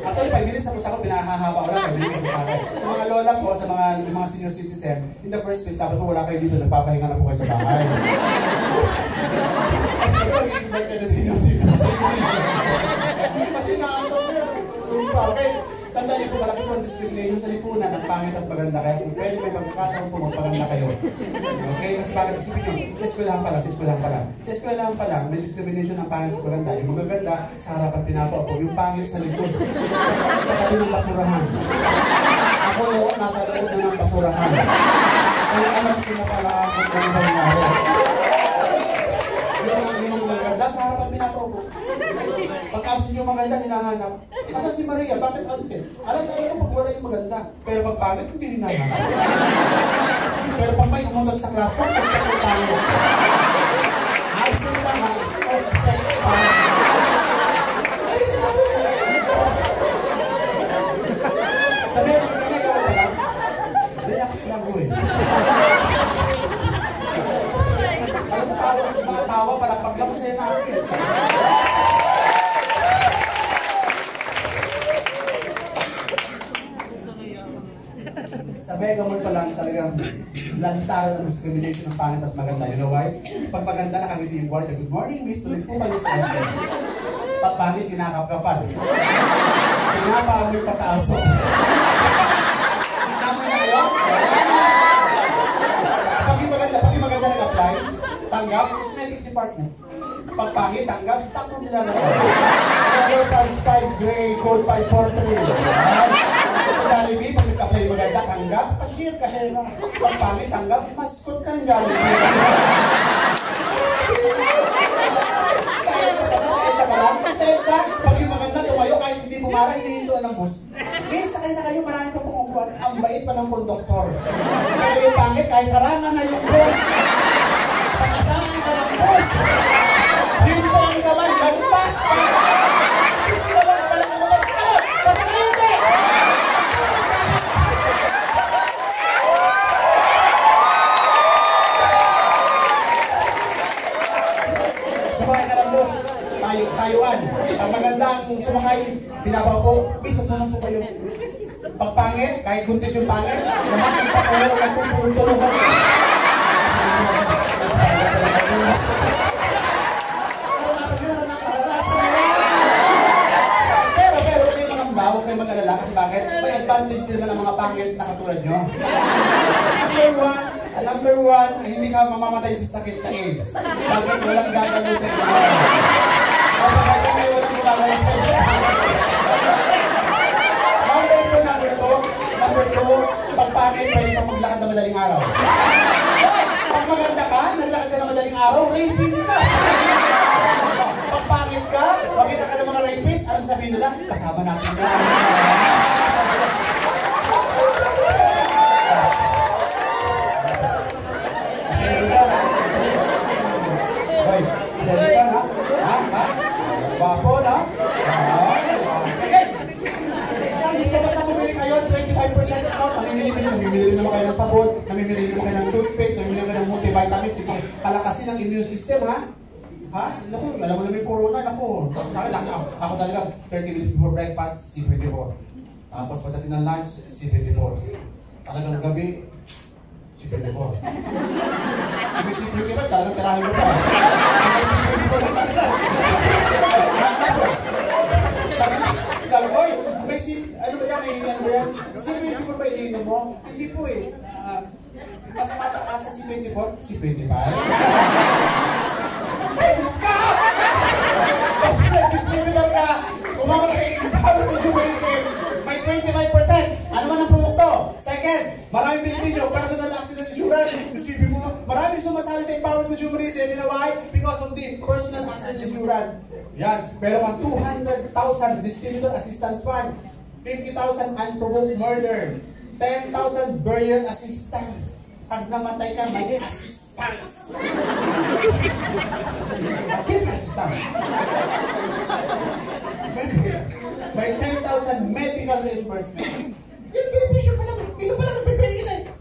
Actually, pag-bilis sa pusako, pinahahaba ko lang pag-bilis sa pusako. Sa mga lola po, sa mga senior citizen, in the first place, dapat po wala kayo dito, nagpapahinga na po kayo sa bahay. Kasi pag-invite kayo na senior citizen, kasi nakaantok mo yun. Okay, tandaan niyo po, malaki po ang discrimination sa lipunan, ang pangit at maganda. Kaya kung pwede may pagkakataon po, magpaganda kayo. Okay, kasi bakit isipin nyo, sa eskwelahan pa lang, may discrimination ng pangit at maganda. Yung magaganda, sa harapan pinapaupo, yung pangit sa likod. Pagkatabi ng basurahan. Ako noon, nasa likod na ng basurahan. Kaya alam ko na pala kung ano ba nangyari. Yung magaganda, sa harapan pinapaupo. Pag-absent yung maganda, hinahanap. Asan si Maria? Bakit absent? Alam mo pag wala yung maganda. Pero pag pangit, hindi hinahanap. Pero pag may umunod sa classroom, suspect yung pangit. Absent naman, suspect pangit. Ay, hindi na po sabi ko pala, relax lang ko eh. Alam mo, mga tawa, palakpak lang ko sa'yo natin. Sa Megamall pa lang talagang lantaran ang discrimination ng pangit at maganda. You know why? Pag maganda, nakangiti yung word, good morning, miss, tuloy po kayo sa aso. Pag pangit, kinakapkapan. Pinapaamoy pa sa aso. Tama na kayo? Pag yung maganda nag-apply, tanggap, cosmetic department. Pag pangit, tanggap, stock room nila naman. Color size 5, gray, code 543. Sa Jollibee, pag nag-apply maganda, tanggap, cashier, kahera. Pag pangit, tanggap, mascot ka ng Jollibee. Sa EDSA, pag yung maganda tumayo, kahit hindi pumara, hinihinduan ng bus. Miss, sakay na kayo, marami pa pong upuan. Ang bait pa ng konduktor. Pero yung pangit, kahit harangan na yung bus. Sa kasahan ka ng bus. Hinto ang kamay, nagpas pa. Sisilawan ka pala ng ulit. Basta na yun eh! Sumakay ka ng bus. Tayuan. Ang magandang sumakay, pinabaw po, bisok naman po kayo. Pagpangit, kahit buntis yung pangit, lahat ng pakulo ng tulong-tulungan. mamamatay sa sakit na AIDS? Bakit walang gagalaw sa inyo? Kapag may walang gumagalaw sa inyo? Number two, pag pangit, pwede kang maglakad na madaling araw. Pag maganda ka, nalakad ka na madaling araw, raping ka. Pag pangit ka, makita ka ng mga rapist, ano sabihin nila? Kasama natin yan. Hoy, seri ka na? Ha? Wapo na? Okay. Ang gusto ba sa bumili kayo, 25% discount, namimili naman kayo ng sabon, namimili naman kayo ng toothpaste, namimili naman kayo ng multivitamins, palakasin ang immune system, ha? Ha? Naku, alam mo na may corona, naku. Ako talaga, 30 minutes before breakfast, C24. Tapos pagdating ng lunch, C24. Talagang gabi, C24. May C24, talagang tirahin mo pa. May C24 na talaga. Sabi ko, may ano ba yan, may yan? C24 ba iniinom mo? Hindi po eh. Mas mataas sa C24, C25. Discount! Basta distributor ka, kumama sa power consumerism, may 25%. Ano man ang produkto? Second, maraming benepisyo, personal accident insurance. Isipin mo, maraming sumasali sa empowered consumerism. You know why? Because of the personal accident insurance. Yan, pero ang 200,000 distributor assistance fund, 50,000 unprovoked murder, 10,000 burial assistance. Pag namatay ka, may assistance. Assistance. May 10,000 medical reimbursement. Yung benepisyo pa lang. Ito pa lang nagpipigil eh.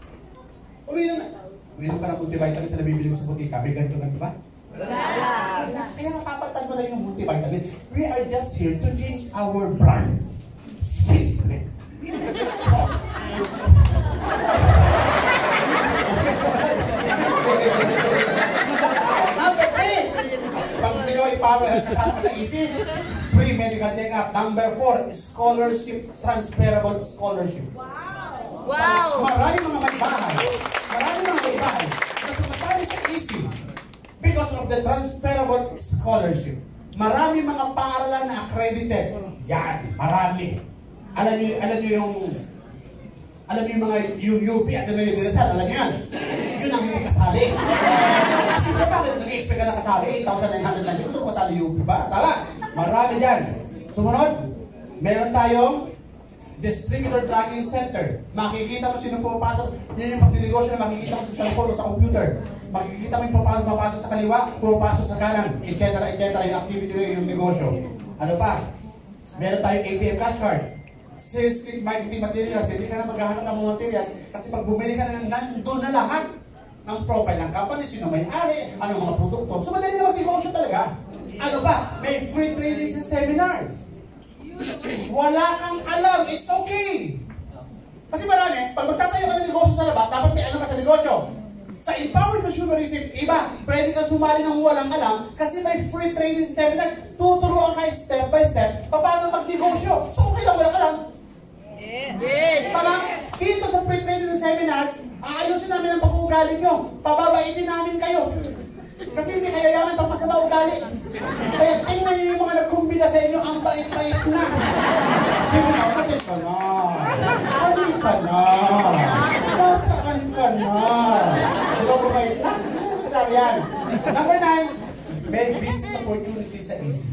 Uminom ka ng multivitamins na nabibili mo sa butika. May ganito ba? Wala. Kaya nakapagtan ko lang yung multivitamin. We are just here to change our brand. Simple. Number 3. Pag ikaw iparoy at kasama sa isip, free medical check-up. Number 4, scholarship, transferable scholarship. Wow! Maraming mga may bahay. Na sumasali sa isip because of the transferable scholarship. Maraming mga paaralan na accredited. Yan, marami. Alam niyo yung mga UP at yung Rizal, alam niyo yan. Yun ang hindi kasali. Kasi bakit nag-expect ka na kasali? 8,900 lang. Gusto ko kasali UP ba? Tama. Marami dyan. Sumunod, meron tayong Distributor Tracking Center. Makikita mo sino pumapasok. Yan yung pagdinegosyo na makikita mo sa cellphone o sa computer. Makikita mo yung pumapasok sa kaliwa, pumapasok sa kanan, etc. Yung activity na yung negosyo. Ano pa? Meron tayong ATM cash card. Sales kit marketing materials. Hindi ka na maghahanap ng mga materials kasi pag bumili ka na nandun na lahat ng profile ng company, sino may-ari, anong mga produkto. So madali na mag-negosyo talaga. Ano pa? May free trainings and seminars. Wala kang alam, it's okay. Kasi marami, pag magtatayo ka ng negosyo sa labas, dapat may alam ka sa negosyo. Sa empowered consumerism, iba, pwede ka sumali ng walang alam kasi may free training seminars. Tuturuan ka step by step paano magnegosyo. So okay lang walang alam. Yes. Tama? Dito sa free training seminars, aayusin namin ang pag-uugali nyo. Pababaitin namin kayo. Kasi hindi kayo yaman pagpasama ugali. Kaya tingnan nyo yung mga nagkumbida sa inyo, ang bait-bait na. Sige na, bakit ka na? Ano ka na? Nasaan ka na? Di ba bumait na? Ano sasabi yan? Number 9, may business opportunity sa easy.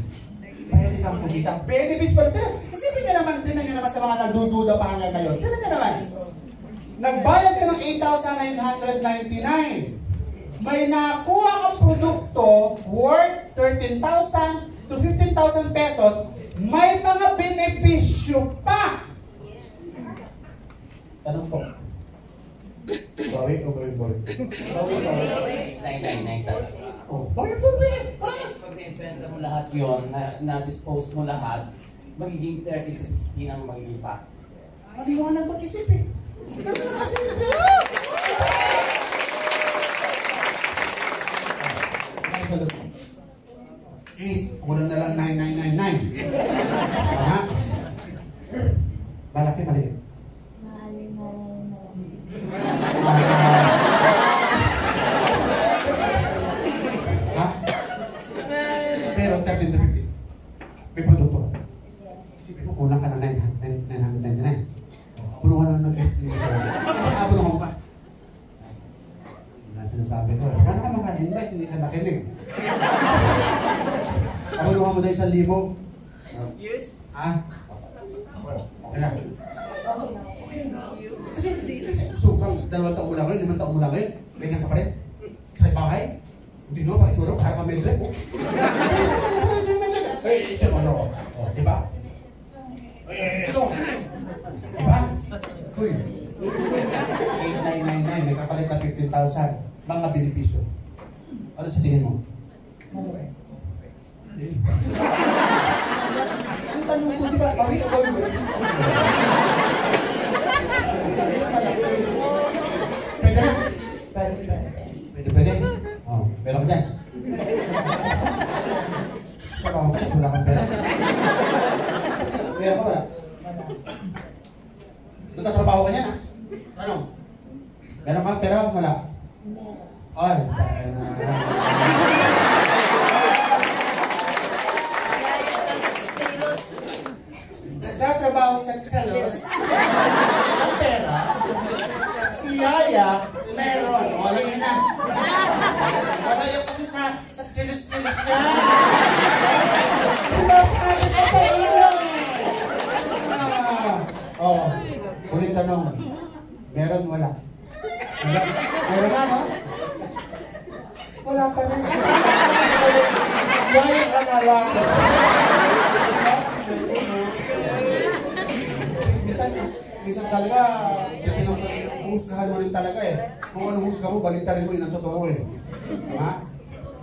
Pwede kang kumita. Benefits pa rin. Isipin nyo naman, tinan nyo naman sa mga nagdududa pa hanggang ngayon. Tinan nyo naman. Nagbayad ka ng 8,999. May nakuha kang produkto worth 13,000 to 15,000 pesos, may mga benepisyo pa. Tanong po. Bawi o bawi? Bawi. 999 talaga. Oh, bawi. Pag na-inventa mo lahat yun, na-dispose mo lahat, magiging 30 to 16 ang magiging pa. Maliwanag mag-isip eh. Ganun na kasi. Kulang na lang 9,999. Aha. Malaki maliit. 13 to 15. May produkto. Yes. Isipin mo, kulang ka ng 999. Puno ka lang ng SDA. Abulong mo pa. Yan ang sinasabi ko. Paano ka maka-invite? Hindi ka nakinig. Abulong mo dahil 1,000. Yes. Ha? Okay na. Okay na. Kasi sobrang 2 taong mo lang ngayon, 5 taong mo lang ngayon, ganyan ka pa rin. Sa bahay. Hindi no, pakitsura, kaya ka medlep. Eh, ito mo ano. O, diba? Ito. Diba? Uy. 8,999, may kapalit na 15,000. Mga benepisyo. Ano sa tingin mo? Maluwet. Ang tanong ko, diba? Bawi o bawi? Pwede na? Pwede. Oh, meron ka dyan. Trabaho ka, kasi wala kang pera. Meron ka wala? Nagtatrabaho ka niyan, ha? Ano? Meron ka pera o wala? Meron. Ay, nagtatrabaho sa Telos. Ang pera, si Yaya, meron. Wala yun na. Wala yun kasi sa Telos-Telos niya. Diba sabi ko sa inyo eh. Oh, ulit tanong. Meron, wala. Meron na, no? Wala pa rin. Yaya ka na lang. Minsan talaga, husgahan mo rin talaga eh. Kung anong husga mo, baliktarin mo, yun ang totoo eh. Ha?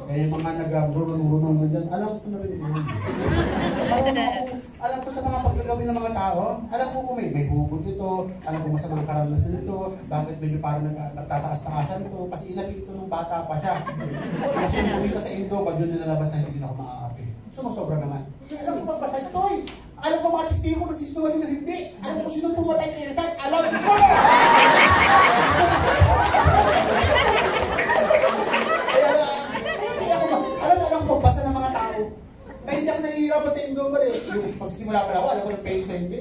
Kaya yung mga nag-runong-runong mo dyan, alam ko na rin yun. Alam ko sa mga paggagawin ng mga tao, alam ko kung may hugot ito, alam ko masamang karanasan ito, bakit medyo parang nagtataas-taasan ito, kasi inapit ito nung bata pa siya. Kasi yung kumita sa Indo, pag yun nilalabas na hindi na ako maaapi. Sumusobra naman. Alam ko magbasa ito eh. Alam ko mga testigo na sisinungaling na hindi. Alam ko sinong pumatay kay Rizal. Alam ko! Alam ko magbasa ng mga tao. Kaya hindi ako nahihirapan sa Indo pala eh. Yung magsisimula pa ako, alam ko yung pay sa hindi.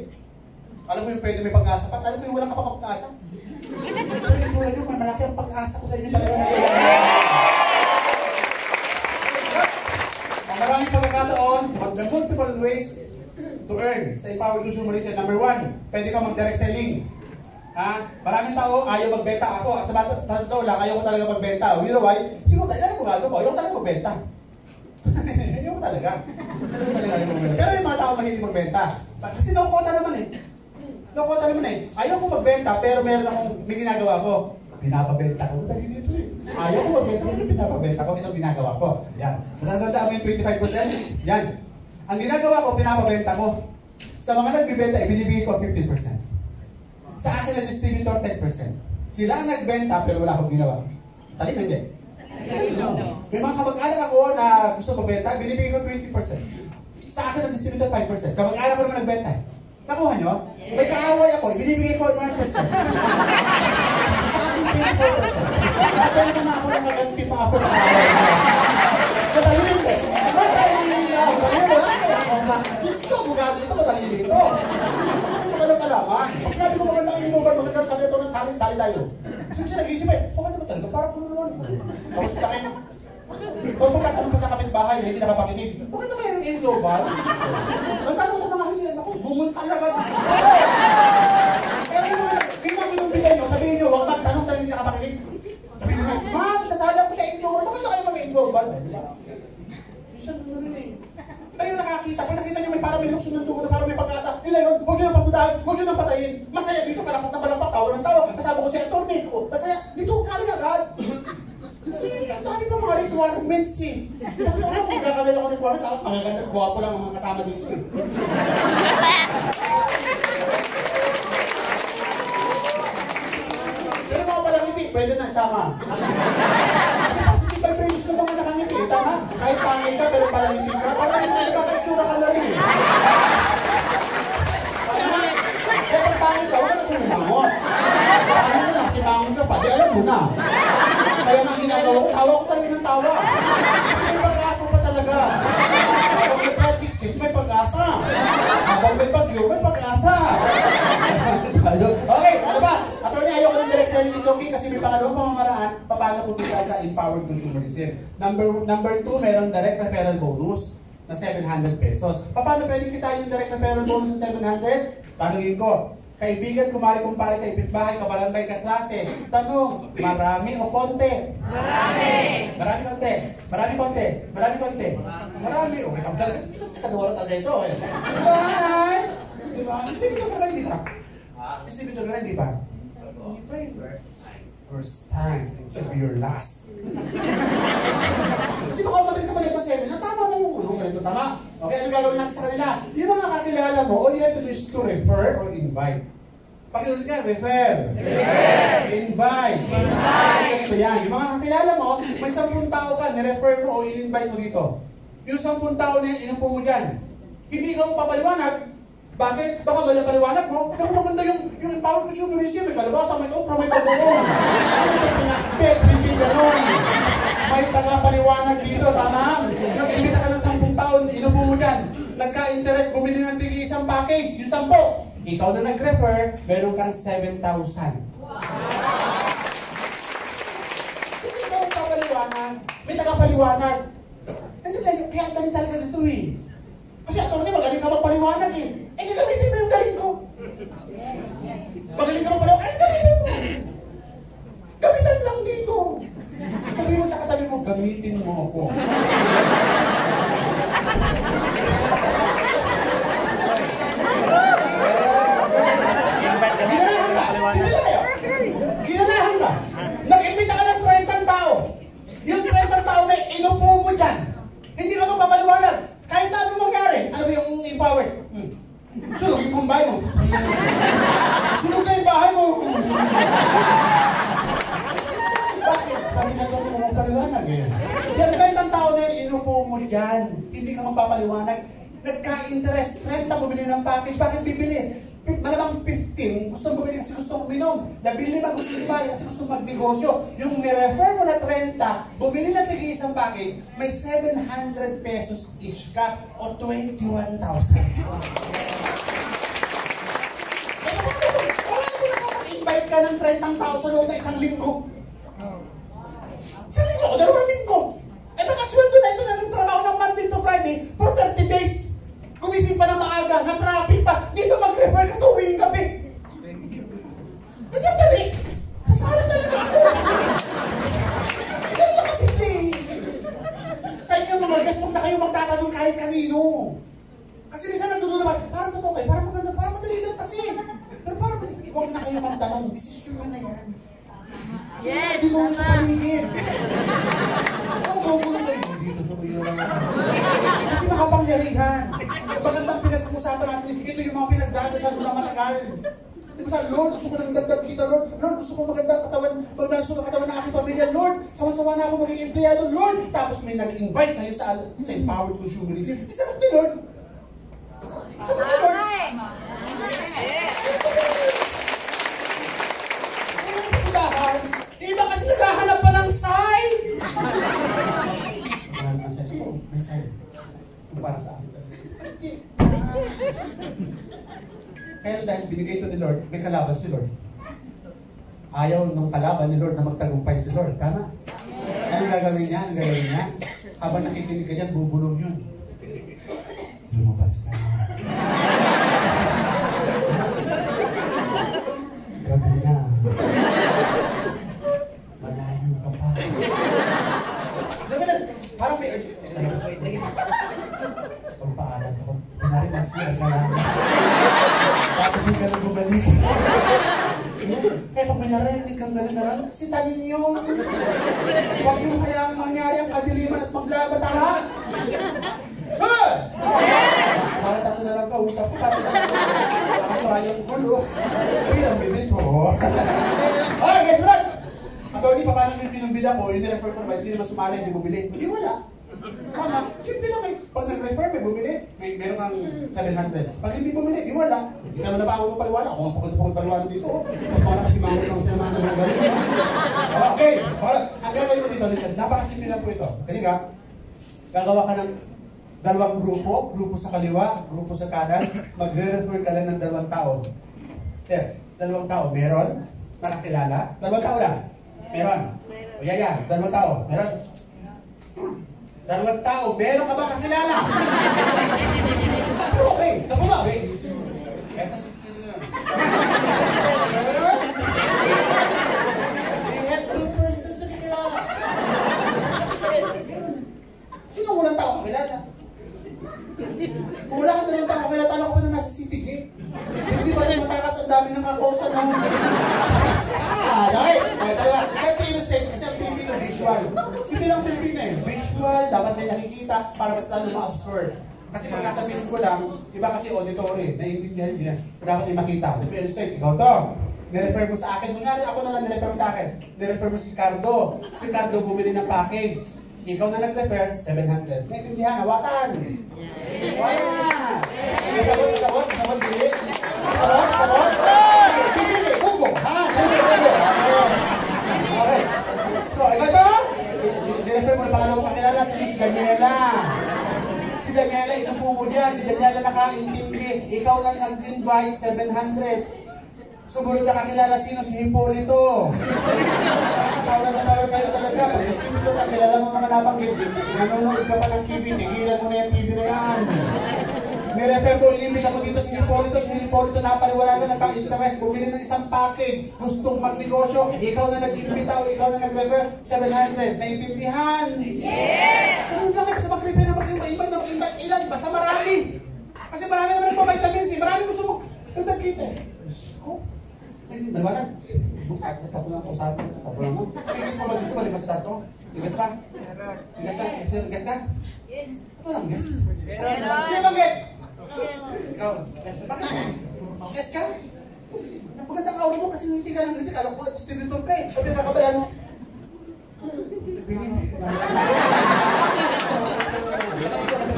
Alam ko yung pwede may pag-asa pa. Alam ko yung walang kapag-asa. Kasi yung wala nyo, malaki ang pag-asa ko sa inyo talaga na yun. Maraming pagkakataon, the multiple ways to earn sa Empowered Consumerism. Number 1, pwede ka mag-direct selling. Ha? Maraming tao, ayaw magbenta. Ako, sa totoo lang, ayaw ko talaga magbenta. You know why? Siguro tayo, alam ko nga ko, ayaw ko talaga magbenta. Ayaw ko talaga. Pero yung mga tao mahilig magbenta. Kasi nakukota naman eh. Nakukota naman eh. Ayaw ko magbenta, pero meron akong may ginagawa ko. Pinapabenta ko. Dali dito eh. Ayaw ko magbenta, pero pinapabenta ko. Ito ginagawa ko. Yan. Natandaan mo yung 25%? Yan. Ang ginagawa ko, pinapabenta ko. Sa mga nagbibenta, ibinibigay ko 15%. Sa akin na distributor, 10%. Sila ang nagbenta, pero wala akong ginawa. Talino hindi. Talino. May mga kamag-anak ako na gusto magbenta, binibigay ko 20%. Sa akin na distributor, 5%. Kamag-anak ko naman nagbenta. Nakuha nyo? May kaaway ako, binibigay ko 1%. Sa akin, 24%. Nabenta na ako, nakaganti pa ako sa kaaway ko. Madali hindi. Madali lang. Diyos ko, bugado ito, madali dito. Kasi magalang kalaman. Pag sinabi ko maganda yung inuban, maganda sabi ito ng sali tayo. Kasi siya nag-iisip eh, maganda ba talaga? Parang kung naman. Tapos kita kayo. Tapos magtatanong pa sa kapitbahay na hindi nakapakinig. Maganda kayo yung in-global? Magtanong sa mga hindi na, naku, bumul talaga. Kaya yung mga binumbitan nyo, sabihin nyo, huwag magtanong sa hindi nakapakinig. Sabihin nyo, ma'am, sasala ko sa in-global, maganda kayo mag-in-global. Diba? Minsan mo rin eh. Kayo nakakita, pag nakita nyo may parang may lukso ng tugo na parang may pag-asa, nila yun, huwag nyo nang pagdudahan, huwag nyo nang patayin. Masaya dito, palakpak na palakpak, tawa ng tawa, kasama ko si attorney, masaya, dito, kali agad. Ang dami pa mga requirements eh. Dahil alam kung gagawin ako ng requirements, ako magaganda, gwapo lang ang mga kasama dito eh. Pero mga palangiti, pwede na isama. Kasi positive vibrations ng mga nakangiti, tama? Kahit pangit ka, pero palangiti ka, parang nagkakaitsura ka na rin eh. Tama? Eh pag pangit ka, huwag ka na sumimangot. Pangit ka na, kasi pangit ka pa, di alam mo na. Kaya mga ginagawa ko, tawa ko talaga ng tawa. Kasi may pag-asa pa talaga. empowered consumerism. Number 2, meron direct referral bonus na 700 pesos. Paano pwede kita yung direct referral bonus na 700? Tanungin ko, kaibigan, kumari, kumpare, kaipitbahay, kabarangay, kaklase. Tanong, marami o konti? Marami! Marami konti? Marami konti? Marami konti? Marami. Okay, kaduwala talaga ito eh. Diba, Nay? Diba? Distributor ka ba, hindi pa? Distributor ka na, hindi pa? Hindi pa yun. First time, it should be your last. Kasi baka magaling ka pala ito 7, tama na yung ulo, ganito tama. Okay, ano gagawin natin sa kanila? Yung mga kakilala mo, all you have to do is to refer or invite. Pakiulit ka, refer. Invite. Kasi ganito yan. Yung mga kakilala mo, may 10 tao ka, nirefer mo o i-invite mo dito. Yung 10 tao na yan, inupo mo dyan. Hindi ka papaliwanag. Bakit? Baka wala paliwanag mo. Naku, maganda yung empowered consumerism. May kalabasa, may okra, may pagulong. Ano ito pinakpit? Hindi ganon. May taga-paliwanag dito, tama? Nag-imbita ka ng 10 taon, inupo mo dyan. Nagka-interest, bumili ng isang package, yung 10. Ikaw na nag-refer, meron kang 7,000. Hindi ikaw papaliwanag. May taga-paliwanag. Kaya ang galing talaga dito eh. Kasi ato niya, magaling ka magpaliwanag eh. Eh, gagamitin mo yung galing ko. Magaling ka magpaliwanag, eh, gamitin mo. Gamitan lang dito. Sabihin mo sa katabi mo, gamitin mo ako. Ginanahan ka. Sige lang kayo. Ginanahan ka. Nag-imbita ka ng 30 tao. Yung 30 tao na inupo mo dyan. Hindi ka magpapaliwanag. Kahit na ano mangyari, ano ba yung empowered? Sunog yung bahay mo. Sunog na yung bahay mo. Bakit? Sabi na ito kung magpaliwanag eh. Yan, kahit ang tao na inupo mo dyan, hindi ka magpapaliwanag. Nagka-interest, 30 bumili ng package, bakit bibili? Malamang 15, gusto bumili kasi gusto uminom. Nabili ba gusto sumali kasi gusto magnegosyo. Yung nirefer mo na 30, bumili na tig-isang package, may 700 pesos each ka o 21,000. Parang mo nakaka-invite ka ng 30 tao sa loob na isang linggo. Isang linggo o 2 linggo. Eh baka sweldo na ito na nagtrabaho ng Monday to Friday for 30 days. Gumising pa na maaga, na-traffic pa, dito mag-refer ka tuwing gabi. Ganyan dali. Sasala talaga ako. Ganyan lang kasimple. Sa inyo mga guest, huwag na kayo magtatanong kahit kanino. Kasi minsan nandun naman, parang totoo kayo, parang maganda, parang madali lang kasi. Pero parang huwag na kayo magtanong, desisyon mo na yan. Kasi hindi mo sa paligid. Oo, mo na kayo. Hindi totoo yun. Kasi makapangyarihan. Magandang pinag-uusapan natin, ito yung mga pinagdadasal ko na matagal. Di ba sabi, Lord, gusto ko ng dagdag kita, Lord. Lord, gusto ko magandang katawan, magandang katawan ng aking pamilya, Lord. Sawa-sawa na ako maging empleyado, Lord. Tapos may nag-invite kayo sa empowered consumerism. Isagot ni Lord. Sagot ni Lord. Iba kasi naghahanap pa ng side. Naghahanap ng side. Oo, may side. Kung para sa akin. Kaya dahil binigay ito ni Lord, may kalaban si Lord. Ayaw nung kalaban ni Lord na magtagumpay si Lord. Tama? Anong gagawin niya? Anong gagawin niya? Habang nakikinig ka niyan, bubulong yun. Lumabas ka na. Gabi na. Malayo ka pa. Sabi na, parang may urge. Pagpaalam ako. Pinari mag-siya ka lang. Tapos yung gano'n bumalik. Kaya pag may narinig kang gano'n, si Tanin yun. Huwag yung kaya mangyari ang kadiliman at maglabat ha. Good! Para tato na lang kausap ko. Tato na lang kausap. Ang trayong gulo. Wait a minute ho. Okay, guys, what? Attorney, paano yung pinumbida ko? Yung nirefer ko naman, hindi naman sumali, hindi bumili. Hindi wala. Tama, simple lang eh. Pag nag-refer, may bumili, meron kang 700. Pag hindi bumili, di wala. Hindi ka na napaawag ng paliwanag. Ako ang pagod paliwanag dito. Tapos para kasi mangot ng naman ng galing. Okay, ang gagawin ko dito, listen, napakasimple lang po ito. Kani ka, gagawa ka ng 2 grupo sa kaliwa, grupo sa kanan, magre-refer ka lang ng 2 tao. Sir, 2 tao, meron? Nakakilala? 2 tao lang? Meron? O yaya, dalawang tao. Meron? Dalawang tao. Meron ka ba kakilala? Pero okay. Naku ba, eh? Eto si Chilla. Yes? You have two persons na kakilala. Sino walang tao kakilala? Kung wala ka dalawang tao kakilala, tala ko pa na nasa city gate. Hindi ba tumatakas ang dami ng kakosa no? Dahil, talaga, kahit illustrate kasi ang Pilipino visual. Sige lang Pilipino eh, visual, dapat may nakikita para mas lalo ma-absorb. Kasi pagsasabihin ko lang, iba kasi auditory, naiintindihan niya, dapat may makita. Di ba illustrate, ikaw to, nirefer mo sa akin, kunwari ako na lang nirefer mo sa akin, nirefer mo si Cardo, bumili ng package. Ikaw na nag-refer, 700. Naiintindihan, hawakan! Hawakan! May sabot, dili. Sabot. Dili, bugo. Ha? Dili, bugo. Okay. So, ikaw to? Nirefer mo na pangalawang kakilala sa si Daniela. Si Daniela, inupo mo dyan. Si Daniela nakaintindi. Ikaw lang nag-invite, 700. Sumunod na kakilala sino? Si Hipolito. Tawag na tayo kayo talaga. Pag gusto nito, nakilala mo mga nabanggit. Nanonood ka pa ng TV, tigilan mo na yung TV na yan. Nirefer ko, inimita mo dito si Hipolito. Si Hipolito napaliwala na naka-interest. Bumili ng isang package. Gustong magnegosyo. Ikaw na nag-imbita o ikaw na nag-refer. 700. Naiintindihan? Yes! Sunod lang kayo sa mag-refer na mag-invite. Ilan? Basta marami. Kasi marami naman nagpa-vitamins. Marami gusto mo. Nagdagkita. Ko? Hindi, dalawanan. Bukat, tapo lang ko sabi. Tapo lang mo. Tigas mo ba dito? Balik ba sa tato? Tigas ka? Tigas ka? Tigas ka? Yes. Ano lang, yes? Ano lang, yes? Ikaw, yes. Bakit? Yes ka? Napagandang aura mo kasi hindi ka lang hindi. Kala ko, distributor ka eh. Sabi nakakabalan mo. Bingin.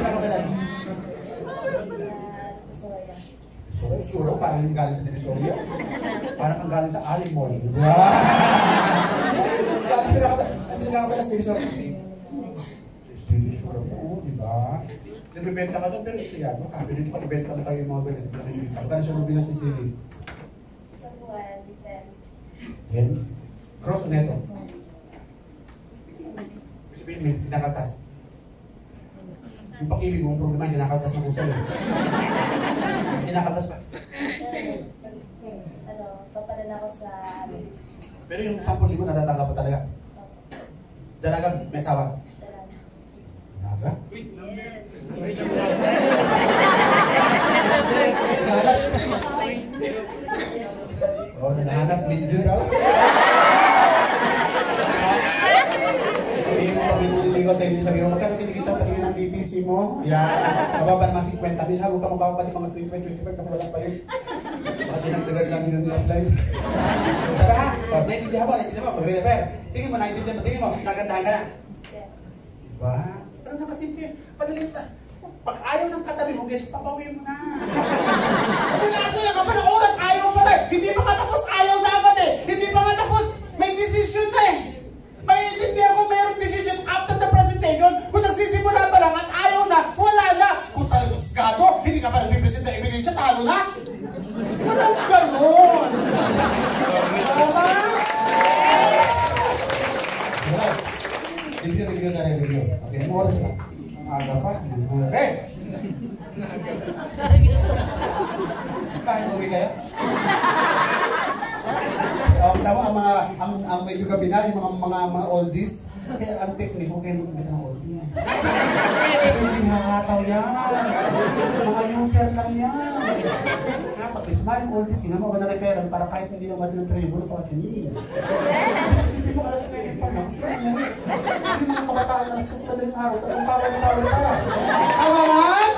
Nakakabalan mo. So, siguro parang hindi galing sa Divisoria. Parang kang galing sa Alimol. Wow! Ano pinagkakabalas sa Divisoria? Sa Divisoria po, di ba? Nagbibenta ka doon, pero iyan mo ka. Dito ka ibenta na kayo yung mga ganit. Pagkano siya nabila sa Sili? Sa buwan, 10. Cross o neto? Sabihin, may kinakaltas. Yung pag-ibig mong problema, kinakaltas ng usay. Kinakaltas pa. Papadala ko sa... Pero yung 10,000 natatanggap mo talaga? Dalaga, may asawa? Dalaga? Nanahanap? Oo, nanahanap. Medyo daw. Sabihin mo, pag minuliligaw sa inyo, sabihin mo, magkano kinikita patingin ng BTC mo? Yan. Mababa naman 50,000. Huwag ka mababa kasi mga 20-25 kapag wala pa yun. Baka dinagdagan lang yun yung apply. Tara ha? Naintindihan mo, magre-refer. Tingin mo, naintindihan mo, tingin mo, nagandahan ka na. Diba? Pero nakasimple, padalit na. Pag ayaw ng katabi mo, guys, papawin mo na. Ano na kasi ka pa ng oras, ayaw pa rin. Hindi pa katapos, ayaw na agad eh. Hindi pa nga tapos, may decision na eh. May intindihan ko mayroong decision after the presentation. Kung nagsisimula pa lang at ayaw na, wala na. Kung sa gado, hindi ka pa nagpipresent na ebidensya, talo na. Walang ganon. Tama? Review na rin, review. Okay, ano oras ba? Ang aga pa. Okay! Kahit uwi kayo? Kasi tama ang medyo gabi na, yung mga oldies. Kaya ang technique, okay mo kami ng oldies. Kasi hindi nakakataw yan. Mga user lang yan. Pag-smile, oldies, sino mo ba na-referan para kahit hindi naman ng tribune pa kasi niya. Kasi hindi mo alas na pa na. Gusto mo eh. Hindi mo kabataan na kasi madaling araw. Talang pawal pa. Tama man?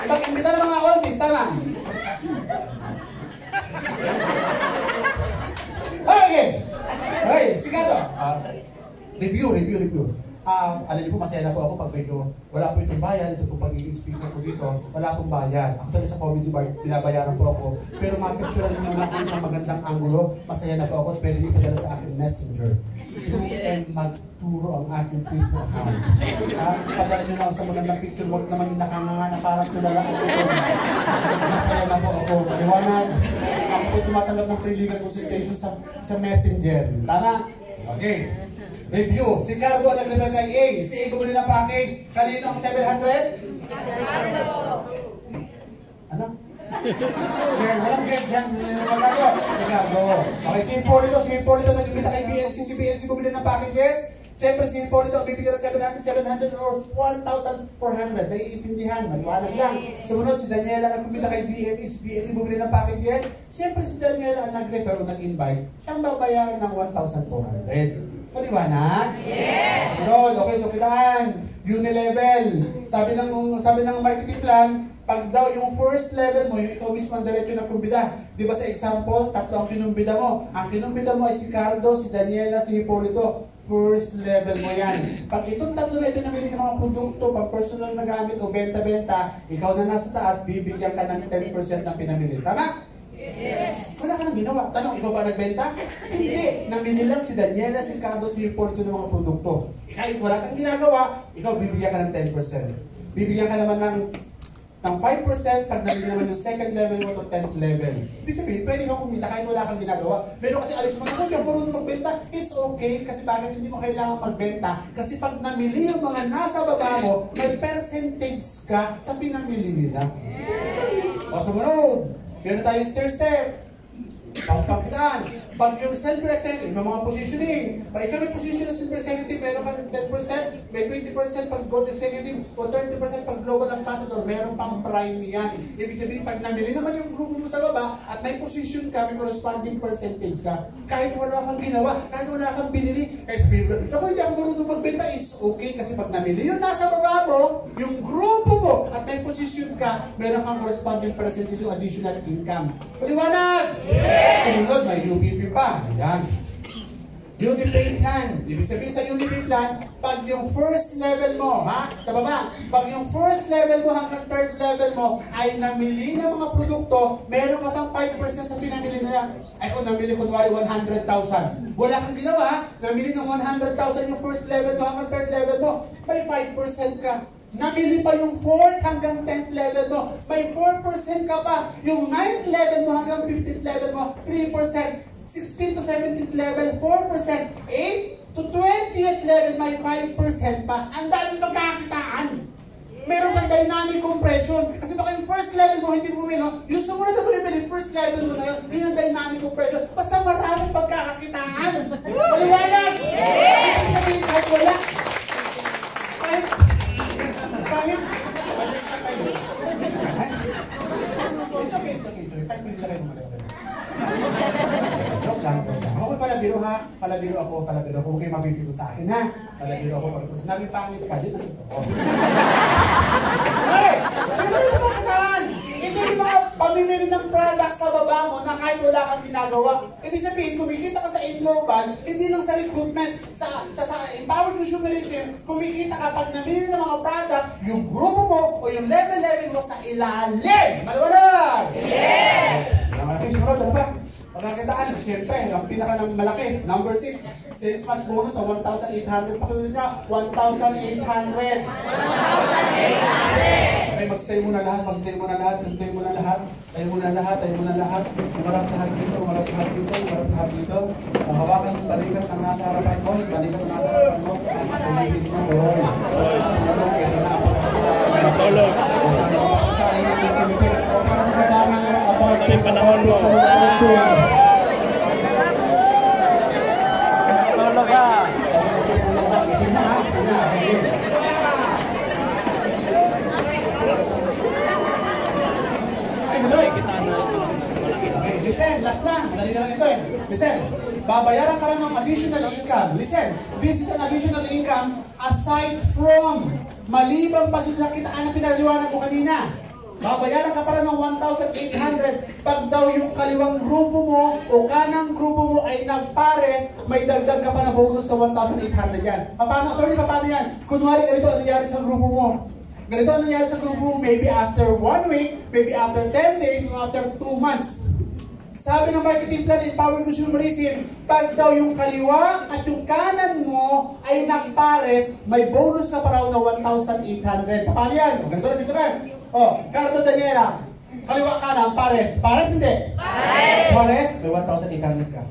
Ipag-imbita ng mga oldies, tama? Okay! Okay, sigato! Review. Alam niyo po, masaya na po ako pag medyo wala po itong bayan, ito po pagiging speaker ko dito, wala pong bayan. Actually sa comedy bar, binabayaran po ako. Pero mapicturean niyo naman ako sa magandang angulo, masaya na po ako at pwede niyo padala sa aking messenger. And magturo ang aking Facebook account. Padala niyo na ako sa magandang picture, huwag naman yung nakanganga na parang tulala ako ito. Masaya na po ako. Maliwanag, ako po tumatanggap ng pre-legal consultation sa messenger. Tama? Okay. Review. Si Cardo ang nag-level kay A. Si A bumili ng package. Kanino ang 700? Ano? Walang get dyan. Magkano? Ricardo. Okay, si Hipólito nag-ibita kay BNC. Si BNC bumili ng packages. Siyempre, si Hipólito ang bibigyan ng 700 or 1,400. Naiintindihan. Maliwanag lang. Sumunod, si Daniela nag-ibita kay BNC. Si BNC bumili ng packages. Siyempre, si Daniela ang nag-refer o nag-invite. Siyang babayaran ng 1,400. Maliwanag? Yes! Sunod, okay, so kitaan. Unilevel. Sabi ng marketing plan, pag daw yung first level mo, yung ikaw mismo ang diretso ng kumbida. Di ba sa example, 3 ang kinumbida mo. Ang kinumbida mo ay si Cardo, si Daniela, si Hipólito. First level mo yan. Pag itong 3 na ito namili ng mga produkto, pag personal na gamit o benta-benta, ikaw na nasa taas, bibigyan ka ng 10% ng pinamili. Tama? Yes. Wala ka nang ginawa. Tanong, ikaw ba nagbenta? Hindi. Namili lang si Daniela, si Cardo, si Hipólito ng mga produkto. Kahit wala kang ginagawa, ikaw bibigyan ka ng 10%. Bibigyan ka naman ng 5% pag nabili naman yung second level mo to 10th level. Ibig sabihin, pwede kang kumita kahit wala kang ginagawa. Pero kasi alis mo na, kung yung marunong magbenta, it's okay. Kasi bakit hindi mo kailangan magbenta? Kasi pag namili yung mga nasa baba mo, may percentage ka sa pinamili nila. O sumunod. Meron tayong step. Pangpakitaan. Pag yung self-representative, may mga positioning. Pag ikaw may position na self-representative, meron kang 10%, may 20% pag gold executive, o 30% pag global ambassador, meron pang prime yan. Ibig sabihin, pag namili naman yung grupo mo sa baba, at may position ka, may corresponding percentage ka, kahit wala kang ginawa, kahit wala kang binili, ako hindi ako marunong magbenta, it's okay, kasi pag namili yung nasa baba mo, yung grupo mo, at may position ka, meron kang corresponding percentage yung additional income. Paliwanag! Yes! Sunod, may UPP pa. Ayan. Unipay plan. Ibig sabihin sa Unipay plan, pag yung first level mo, sa baba, pag yung first level mo hanggang third level mo ay namili ng mga produkto, meron ka pang 5% sa pinamili nila. Ay kung namili kunwari 100,000. Wala kang ginawa, namili ng 100,000 yung first level mo hanggang third level mo, may 5% ka. Namili pa yung 4th hanggang 10th level mo, may 4% ka pa. Yung 9th level mo hanggang 15th level mo, 3%. 16th to 17th level, 4%. 8th to 20th level, may 5% pa. Ang dami magkakakitaan. Meron pang dynamic compression. Kasi baka yung first level mo hindi bumili, yung sumunod na bumili, first level mo na yun yung dynamic compression. Basta maraming pagkakakitaan. Maliwanag! Yes! Ibig sabihin, kahit wala. Kahit malis na kayo. It's okay. Kahit hindi na kayo kumalayo. Joke lang. Okay, palabiro ha. Palabiro ako. Huwag kayo mapipikot sa akin ha. Palabiro ako. Pag sinabi pangit ka, dito ito. Hey! Sino rin po kataan? Ito yung mga pamimili ng product sa baba mo na kahit wala kang ginagawa. Ibig sabihin, kumikita ka sa A-Global, hindi lang sa recruitment, sa Empowered Consumerism, kumikita ka pag namili ng mga product, yung grupo mo o yung level mo sa ilalim. Maliwanag! Yes! Okay, sumunod, ano ba? Pagkakitaan, siyempre, ang pinaka ng malaki, number 6, sales match bonus na 1,800. Pakilin niya, 1,800. 1,800! Okay, mag-stay muna lahat. Tayo muna lahat. Umarap lahat dito. Kung hawakan yung balikat ng nasa harapan mo, masalihin mo, boy. Ito na ako. Tulog. Sa iyo, pinipipip. O parang nagawin na lang about sa panahon mo. Tulog ka. Kasi na. Ay, Budoy. Okay, listen, last na. Dali na lang ito eh. Listen, babayaran ka lang ng additional income. Listen, this is an additional income aside from maliban pa sa kitaan na pinaliwanag ko kanina. Babayaran ka para ng 1,800 pag daw yung kaliwang grupo mo o kanang grupo mo ay nagpares, may dagdag ka pa na bonus na 1,800 yan. Paano yan? Kunwari ganito ang nangyari sa grupo mo. Ganito ang nangyari sa grupo mo, maybe after 1 week, maybe after 10 days, or after 2 months. Sabi ng marketing plan, Empowered Consumerism, pag daw yung kaliwa at yung kanan mo ay nagpares, may bonus ka pa raw na 1,800. Paano yan? Ganito na siguro. Cardo Daniela, kaliwa kanan, pares. Pares hindi? Pares! May 1,800 ka.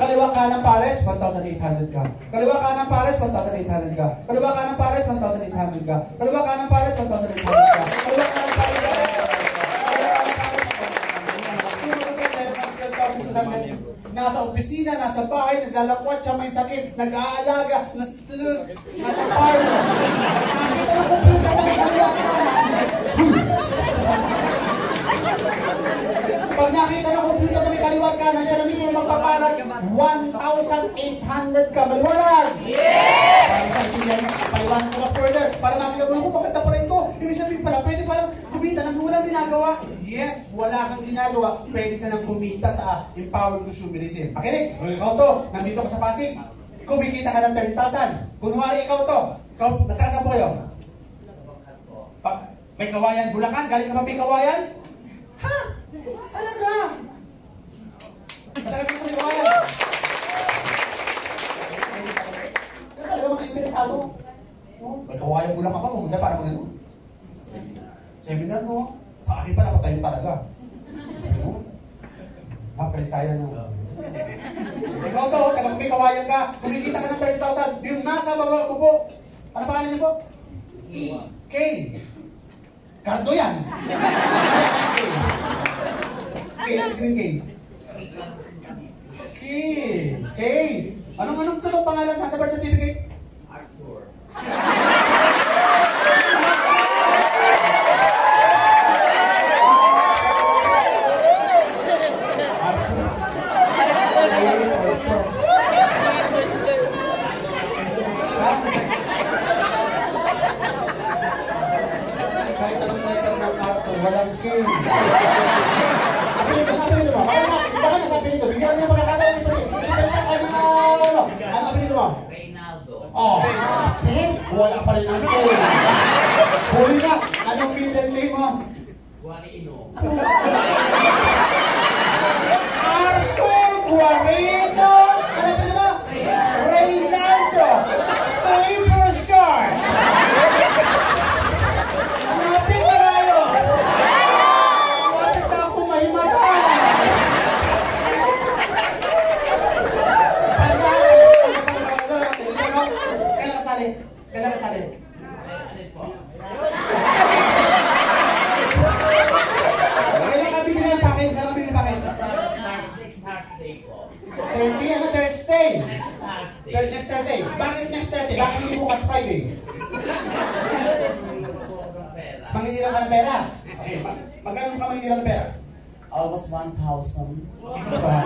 Kaliwa kanan pares, 1,800 ka. Kaliwa kanan pares, 1,800 ka. Kaliwa kanan pares, 1,800 ka. Kaliwa kanan pares, 1,800 ka. Kaliwa kanan pares, 1,800 ka. Nasa opisina, nasa bahay, naglalakwat siya, may sakit, nag-aalaga, nasa farm. Nakakita ng computer na may kaliwa kanan. Pag nakita ng computer na may kaliwa kanan, siya na mismo magpapalag 1,800 ka. Maliwanag! Yes! Para sa intindihan niya, paliwanag ko pa further. Para makita mo, maganda pala ito. Ibig sabihin pala, pwede palang kumita nang walang ginagawa. Yes, wala kang ginagawa. Pwede ka nang kumita sa empowered consumerism. Pakinig, kung ikaw to, nandito ka sa Pasig, kumikita ka ng 30,000. Kunwari ikaw to, ikaw, nagkasama po kayo. May kawayan, Bulacan, galing ka ba may kawayan? Ha? Talaga? Matagal ko sa kawayan. Yan talaga mga interesado. May kawayan Bulacan pa, pumunta para mag-ano. Seminar mo, sa akin pa napatayo talaga. Mapresaya na. Ikaw to, tagang may kawayan ka, kumikita ka ng 30,000, yung nasa baba ko po. Ano pangalan niyo po? K. Cardo yan. K, ano sabihin K? K. Anong tulong pangalan sa birth certificate? Arthur. Walang king. Apelido mo? Baka nasabi nito. Bigyan mo magkakataon ito. Ipinsa ka ng ano? Ano apelido mo? Reynaldo. Oh, see? Wala pa rin ang king. Huli na. Anong middle name mo? Guarino. Arthur Guarino. Ano apelido mo? Reynaldo. Superstar. Hanapin mo tayo. Bakit ako mahimatan? Kailan kasali? Kailan ka bibili ng package? Kailan ka bibili ng package? Next Thursday po. Thursday? Thursday. Next Thursday. Bakit next Thursday? Bakit hindi bukas Friday? Mangingilang ka ng pera? Okay, magkano ka mangingilang ng pera? Almost 1,000. Ito ha?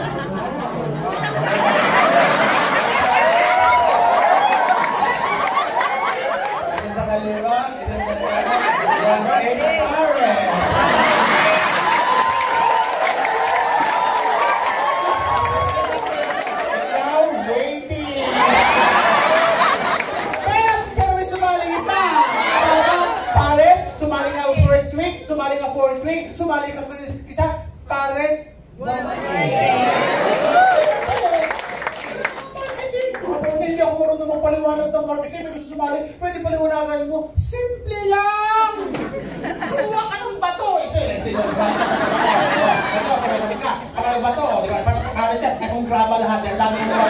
Ito sa kaliwa, ito sa kaliwa, yung 8 hours. Ikaw, waiting. Pero may sumali isa. Tama, pares, sumali ka first week, sumali ka fourth week, sumali ka isa, pares, hindi ako marunong magpaliwanag ng marketing. May gusto sumali, pwede paliwanagan mo. Simple lang! Kumuha ka ng bato. Ito, sabay natin ka. Pagkalang bato, di ba? Para siya, kung graba lahat, ang dami mo.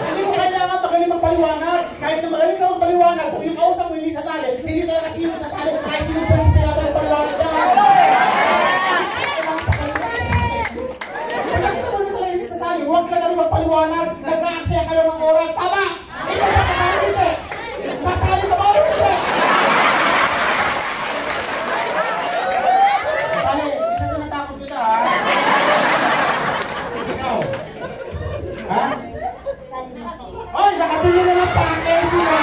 Hindi mo kailangan magaling magpaliwanag. Kahit na magaling ka magpaliwanag, kung yung kausap mo hindi sasali, hindi talaga sino sasali, kahit sino pa yung pinata magpaliwanag dyan. Pagkakita mo talaga hindi sasali, huwag ka na rin magpaliwanag, nag-aaksaya ka lang ng oras. Tama! Ikaw ba sasali hindi? Sasali ka ba o hindi? Sasali, hindi na natakot kita ha? Ikaw? Ha? Ay, nakabili na ng package sila!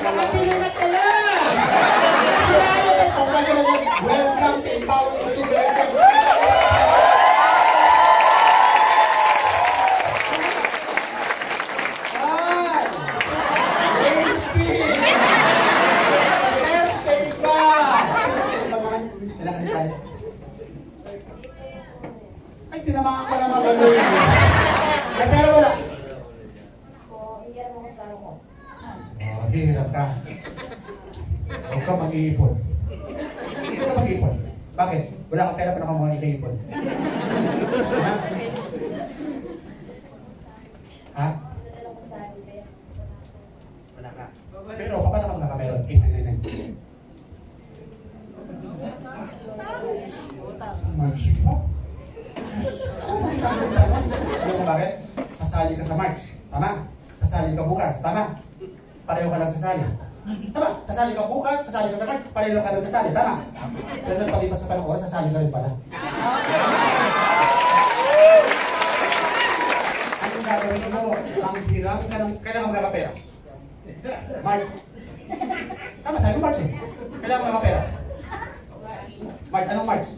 Nakabili na tala! Sila yun! Congratulations! Welcome sa Empowered Consumerism! Ay! 80! Thursday pa! Ilan kasi tayo? Ay, tinamaan ka na magaling. Pero wala. Iyan mo kasama ko. ka. Huwag ka mag-iipon. Hindi ka mag-iipon. Bakit? Wala kang pera pa na mga ika-ipon. Ha? Ha? Wala ka. Pero paano ka magkakameron? 899. March pa? Alam mo bakit? Sasali ka sa March. Tama? Sasali ka bukas. Tama? Pareho ka lang sasali. Tama? Sasali ka bukas, sasali ka sa March, pareho ka lang sasali. Tama? Pero nang palipas ka pa ng oras, sasali ka rin pala. Anong gagawin mo? Ang hirap ka ng... Kailangan mo magkakapera. March. Tama, sabi mo March eh. Kailangan mo magkakapera. March, anong March?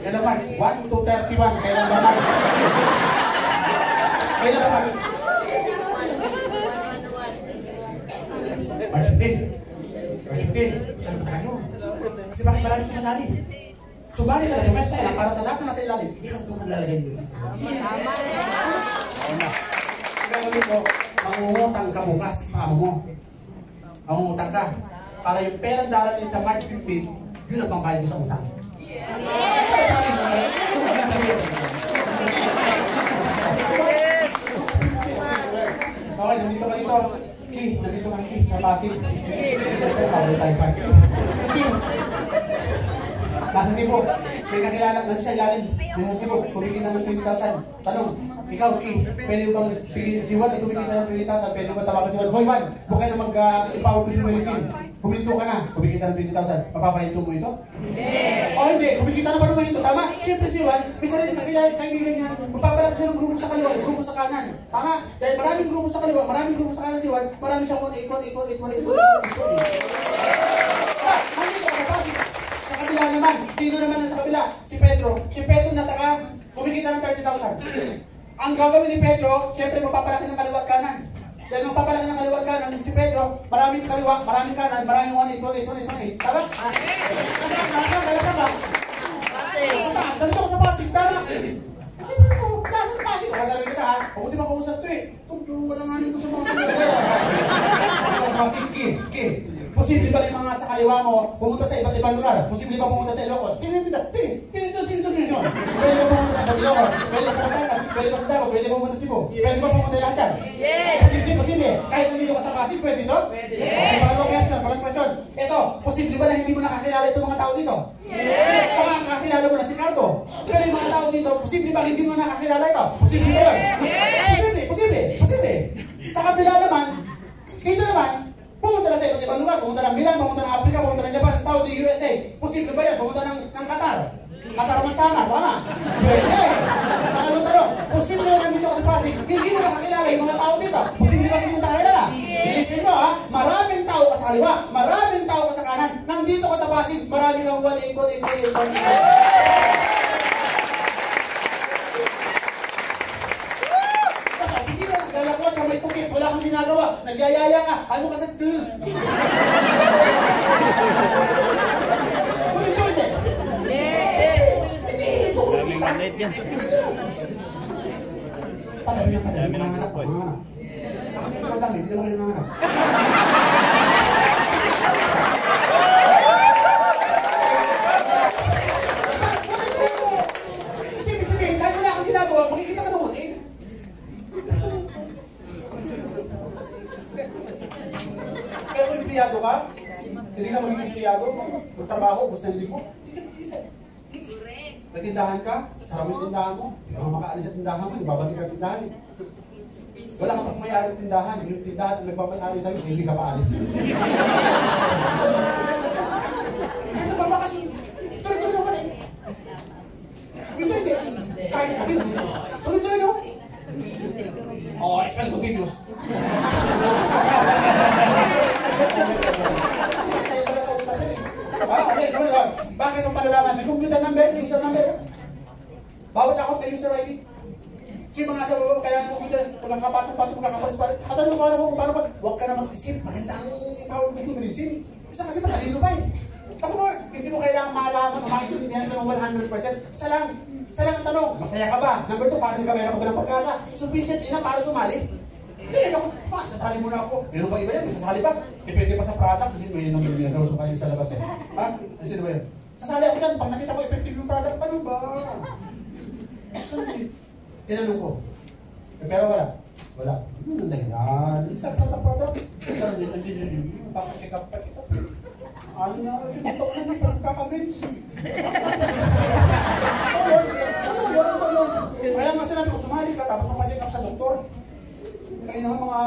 Kailan March? 1 to 31. Kailan ba March? Kailan ba March? March 15. March 15. Saan ba tayo? Kasi bakit marami sumasali? Sumali ka na, dumesa ka lang para sa lahat na nasa ilalim. Ikaw doon ang lalagay mo. Ang gagawin mo, mangungutang ka bukas sa amo mo. Mangungutang ka. Para yung perang darating sa March 15, yun ang pangbayad mo sa utang. Okay, nandito ka dito. Nandito ka sa Pasig. Pagod tayo pa. Nasa Cebu. May kakilala, nandito sa ilalim. Nasa Cebu, kumikita ng 20,000. Tanong, ikaw, pwede bang si Juan, kumikita ng 20,000, pwede ba tawagan si Juan? Boy, Juan, huwag ka na mag-empower ko si Melicine. Kuminto ka na, kumikita ng 20,000. Mapapahinto mo ito? Hindi. O hindi, kumikita na ba naman ito? Tama? Siyempre si Juan, may sarili kakilala, kaibigan niya. Magpapalaki siya ng grupo sa kaliwa, grupo sa kanan. Tama? Dahil maraming grupo sa kaliwa, maraming grupo sa kanan si Juan, marami siyang ikot. Nandito ka pa, sa kabila naman. Sino naman ang sa kabila? Si Pedro. Si Pedro na taga, kumikita ng 30,000. Ang gagawin ni Pedro, siyempre magpapalaki ng kaliwa at kanan. Dahil magpapalaki ng kaliwa at kanan, si Pedro, maraming kaliwa, maraming kanan, maraming 1, 8. Tama? Kalasang ba? Dito ko sa Pasig, tama? Kasi mo, dahil sa Pasig. Nakadalaga kita ha, huwag di makausap ito eh. Itong walanganin ko sa mga kaliwa. Dito ko sa Pasig, posible ba yung mga sa kaliwa mo pumunta sa iba't ibang lugar? Posible ba pumunta sa Ilocos? Pwede ba pumunta sa Ilocos? Pwede ba sa Batangas? Pwede ba sa Davao? Pwede ba pumunta sa Cebu? Pwede ba pumunta lahat yan? Posible. Kahit nandito ka sa Pasig, pwede ito? Okay, pangalawang question. Ito, posible ba na hindi mo nakakilala itong mga tao dito? Baka nakakilala mo na si Cardo. Pero yung mga tao dito, posible ba hindi mo nakakilala ito? Posible ba yun? Posible. Sa kabila naman, dito naman, pumunta na sa iba't ibang lugar, pumunta ng Milan, pumunta ng Africa, pumunta ng Japan, Saudi, USA. Posible ba yan? Pumunta ng Qatar. Qatar Mansama, tama? Pwede. Tanong, posible ba nandito ka sa Pasig? Hindi mo nakakilala yung mga tao dito. Posible ba hindi mo nakakilala? Listen mo ha, maraming tao ka sa kaliwa, maraming tao ka sa kanan. Nandito ka sa Pasig, maraming kang 1, 8. Dalakwat sa may sakit, wala kang ginagawa, nagyayaya ka, ano ka sa tools? Kumito hindi? Hindi, ito kumita. Padami yan, mga anak. Bakit hindi ka dami, hindi naman kayo mga anak. Sige, kahit wala kang ginagawa, makikita ka naman eh. Kaya kung empleyado ka, hindi ka magiging empleyado, magtrabaho, gusto hindi mo, hindi ka. Nagtindahan ka, sarap yung tindahan mo, hindi ka makaalis sa tindahan mo, hindi babalik ang tindahan. Wala ka pag may-ari ng tindahan, yung tindahan ang nagpapay-ari sa'yo, hindi ka paalis. Kaya nagpapakas, tuloy-tuloy naman eh. Hindi. Kahit kami, tuloy-tuloy no? Oh, spell continuous. Okay, bakit ang malalaman? May computer number, user number. Bawat account may user ID. Sino mga sa baba, kailangan computer, pagkakapatong-patong, pagkakapalis-palis. At ano pa, huwag ka na mag-isip. Maganda ang empower mo yung medicine. Isa kasi matalino pa eh. Ako mo, hindi mo kailangan malaman o maintindihan ito ng 100%. Isa lang, Isa lang ang tanong, masaya ka ba? Number 2, parang ka meron ka ba ng pagkada? Sufficient enough para sumali? Hindi, ako, sasali muna ako. Meron pa iba yan, may sasali ba? Depende pa sa product, kasi may nagawin kayo sa labas eh. Ha? Kasi ba yan? Sasali ako dyan, pag nakita ko effective yung product, paano ba? Tinanong ko. Pero wala. Wala. Ano ang dahilan? Sa product. Isa lang yun, hindi. Papacheck up pa kita. Ano na, pinito ko na, hindi pa nagkakabins. Ito yun. Kaya nga sinabi ko, sumali ka, tapos mapacheck up sa doktor. Kaya na mga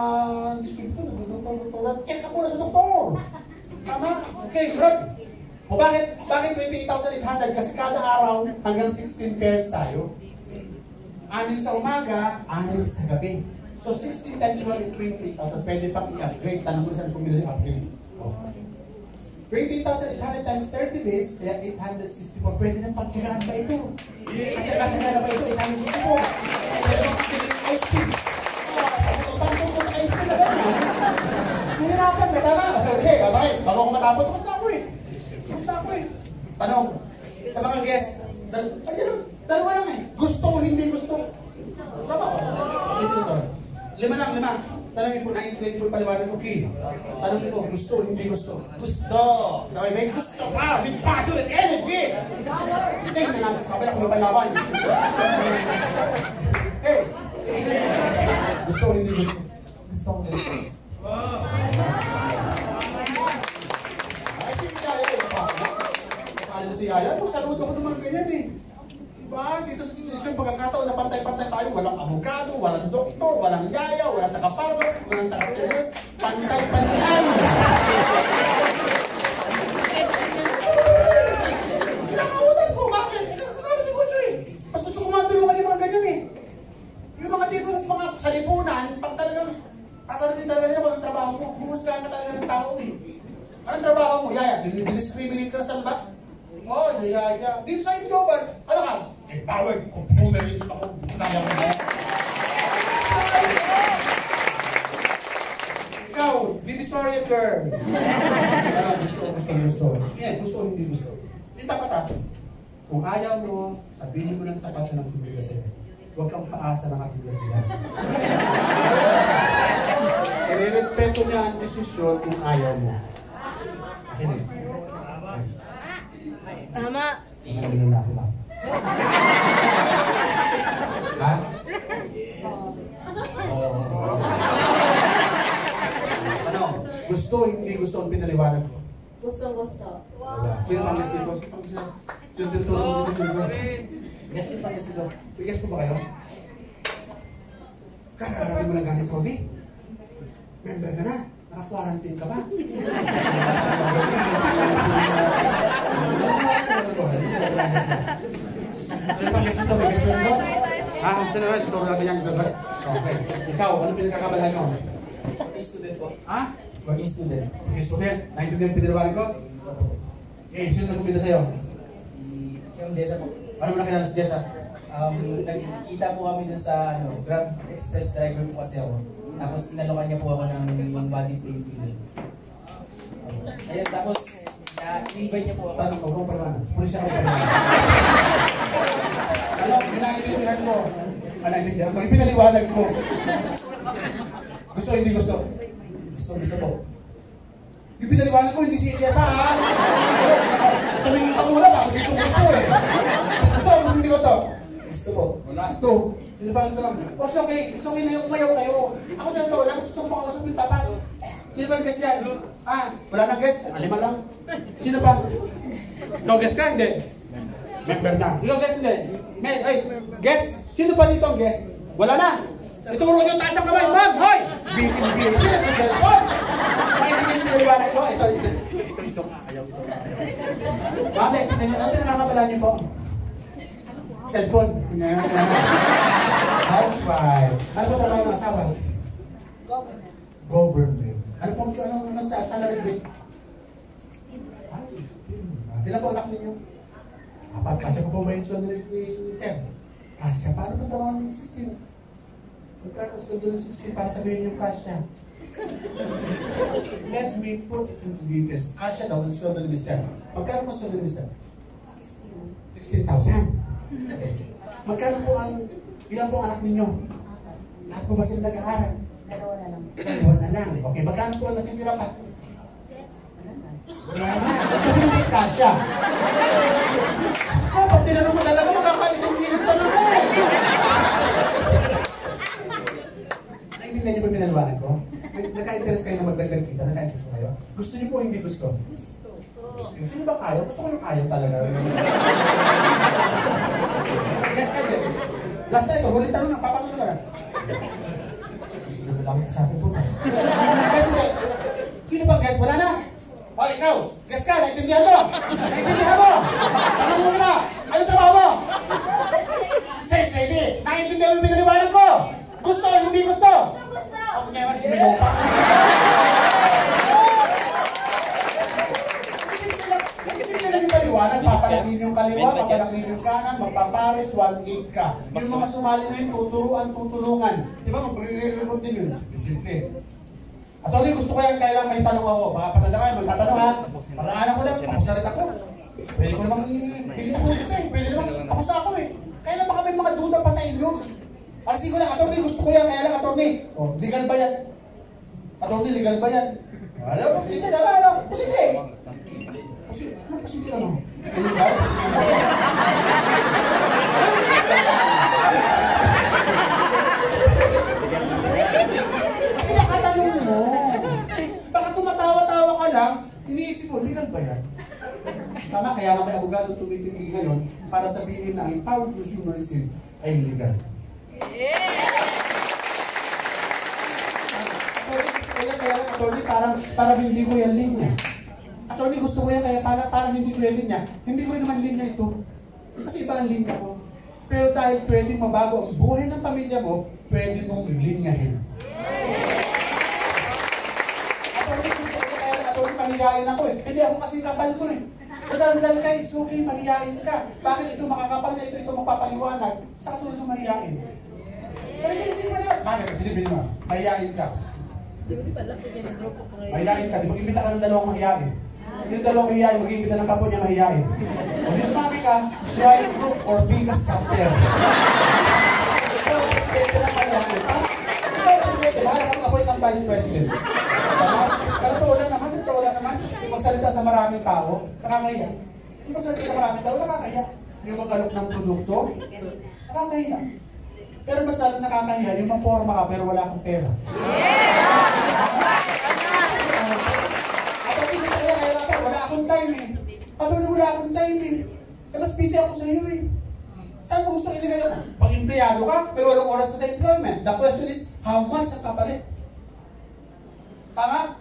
distributor, doktor, check up muna sa doktor. Tama? Okay, surat. O bakit 28,800? Kasi kada araw hanggang 16 pairs tayo. 6 sa umaga, 6 sa gabi. So 16 times 1 is 28,000. Pwede pang i-upgrade. Tanong mo saan kung minsan i-upgrade. 28,800 times 30 days, kaya 864. Pwede nang pagtsagaan ba ito? Pagtsagaan na ba ito? 864. Pwede nang pagtsagaan ice cream. Tangkong ko sa ice cream na gano'n. Nahirapan ka, tama? Okay, bago ako matapos, basta ako eh. Tanong, sa mga guests, dalawa lang eh. Gusto o hindi gusto? Tama ko? Lima. Tanongin ko, naintindihan ko yung paliwanag ko, Ki. Tanongin ko, gusto o hindi gusto? Gusto! Okay, may gusto pa! With passion and energy! Tingnan natin sa kabila kung may panlaban. Hey! Gusto o hindi gusto? Gusto o hindi gusto? Ay, si Yaya, kasali na si Yaya. Magsaludo ko naman ganyan eh. Diba? Dito sa yung pagkakataon na pantay-pantay tayo, walang abogado, walang doktor, walang yaya, walang taga-paro, walang taga-teles, pantay-pantay! Kinakausap ko, bakit? Kasama ni Coach eh! Mas gusto ko matulungan yung mga ganyan eh. Yung mga tipong mga salipunan, pag talagang tatanungin talaga nila kung anong trabaho mo, humusgahan ka talaga ng tao eh. Anong trabaho mo? Yaya, discriminate ka na sa labas? Oh, yaya. Dito sa global, ano ka? Empowered consumerism ako. Ikaw, divisoria girl. Gusto. Yan, gusto o hindi gusto. Hindi tapat ako. Kung ayaw mo, sabihin mo ng tapat sa nagtulog sa'yo. Huwag kang paasa ng katulad nila. I-respeto niya ang desisyon kung ayaw mo. Akin eh. Tama. Ang lalaki ba? Ha? Ano? Gusto o hindi gusto ang pinaliwanag mo? Gusto. Sino pang guest dito? Sino tutulong mo dito? Guest dito? Guest po ba kayo? Kakarating mo lang galing sa Saudi? Member ka na? Naka-quarantine ka ba? Sino pang guest dito? May guest dito? Sino naman? Tutulong natin yung gagas. Okay. Ikaw, ano pinagkakabalahan mo? Working student po. Ha? Working student. Okay, student. Naintindihan yung pinirawanan ko? Okay, sino nagpupita sa'yo? Si Desa po. Paano mo nakilala si Jessa? Nagkita po kami dun sa Grab Express driver po kasi ako. Tapos inalokan niya po ako ng body pay bill. Ayun, tapos invite niya po ako. Paano ko? Kung parang pulis siya ako parang. Ano? Pinaintindihan mo. Pinaintindihan mo. Ipinaliwanag mo. Gusto o hindi gusto? Gusto po. Yung pinaliwanag ko, hindi si Jessa ha? Tumingin ka muna ba? Kasi gusto eh. Gusto o hindi gusto? Gusto po. Gusto. Sino ba ang tanong? Oh, it's okay. It's okay na yung umayaw kayo. Ako sa ito, lang gusto ko makausap yung tapat. Sino ba yung guest yan? Wala nang guest? Alima lang. Sino ba? No guest ka? Hindi. Member na. No guest? Hindi. Guest? Sino ba dito ang guest? Wala na. Ituro nyo taas ang kamay. Ma'am, hoy! Busy na sa cellphone. Hindi pinaliwanag ko. Ito. Ma'am, ano pinakakabala niyo po? Cellphone. Housewife. Ano ba trabaho ng asawa? Government. Ano po sa salary rate? Ilan po anak ninyo? Kapag kasya po ba yung sweldo ni Sir? Kasya. Paano po trabaho ng system? Magkano sweldo ng system para sabihin yung kasya? Let me put it into details. Kasya daw ang sweldo ni Mr. Magkano po sweldo ni Mr.? 16,000. Okay. Magkano po ilan po ang anak ninyo? Lahat po ba sila nag-aaral? Dalawa na lang. Dalawa na lang. Okay, magkano po ang natitira pa? Wala na. Wala na. So, hindi kasya. So, pag tinanong mo talaga, makakaitong kilit tanong mo eh. Naiintindihan niyo ba yung pinaliwanag ko? Naka-interest kayo na magdagdag kita? Naka-interest ko kayo? Gusto niyo po o hindi gusto? Gusto. Sino ba kaya? Gusto ko yung kaya talaga. Yes, Kevin. Last na ito, huling tanong na, papatuloy ka na. Nagdadamit sa akin po. Guys, hindi. Sino ba guys? Wala na? O, ikaw, guess ka, naintindihan mo? Naintindihan mo? Tanong mo na, anong trabaho mo? Says, lady, naintindihan mo yung pinaliwanag ko? Gusto o hindi gusto? Gusto! Ako kaya man, sumigaw pa. Nakisimple lang yung paliwanag, papalakin yung kaliwa, papalakin yung kanan, magpapares, 1-8 ka. Yung mga sumali na yun, tuturuan, tutulungan. Di ba, mag-re-record din yun. Simple. At ulit, gusto ko yan, kailangan may tanong ako. Baka patanda kayo, magtatanong ha. Parang ko lang, tapos na rin ako. Pwede ko namang hindi ko pusit eh. Pwede namang tapos na ako eh. Kaya na baka may mga duda pa sa inyo. Alisin ko lang, attorney, gusto ko yan, kaya lang, attorney. O, legal ba yan? Attorney, legal ba yan? Alam mo, posible, tama, ano? Posible. Anong posible ano? Illegal? Kasi nakatanong mo. Baka tumatawa-tawa ka lang, iniisip mo, legal ba yan? Tama, kaya nga may abogado tumitingin ngayon para sabihin na empowered consumerism ay legal. Attorney, parang hindi ko yan linya. Attorney, gusto ko yan kaya parang hindi ko yan linya. Hindi ko rin naman linya ito. Kasi iba ang linya ko. Pero dahil pwedeng mabago ang buhay ng pamilya mo, pwede mong linyahin. Attorney, gusto ko kaya attorney, mahihain ako eh. Hindi ako kasi kapal mo eh. Madaldal ka, it's okay, mahihain ka. Bakit ito makakapal na ito magpapaliwanag? Sa katulad ng mahihain. Talaga hindi mo na. Bakit? Hindi mo. Mahihain ka. Mahihain ka. Di mag-imbita ka ng dalawang mahihain. Yung dalawang mahihain, mag-imbita ng kapwa niya mahihain. O dito mami ka, Shy Group or Biggest Captain. Ikaw, presidente ng mahihain. Ikaw, presidente. Baka nakapag-appoint ng vice president. Totoo lang naman. Yung magsalita sa maraming tao, nakakaya. Yung magsalita sa maraming tao, nakakaya. Yung mag-alok ng produkto, nakakaya. Pero mas lalo nakakaya, yung maporma ka pero wala kang pera. At hindi ko kaya wala akong time eh. Wala akong time eh. Mas busy ako sa iyo eh. Saan mo gusto ilagay ako? Pag empleyado ka, pero walang oras ka sa employment. The question is, how much ang kapalit? Tama?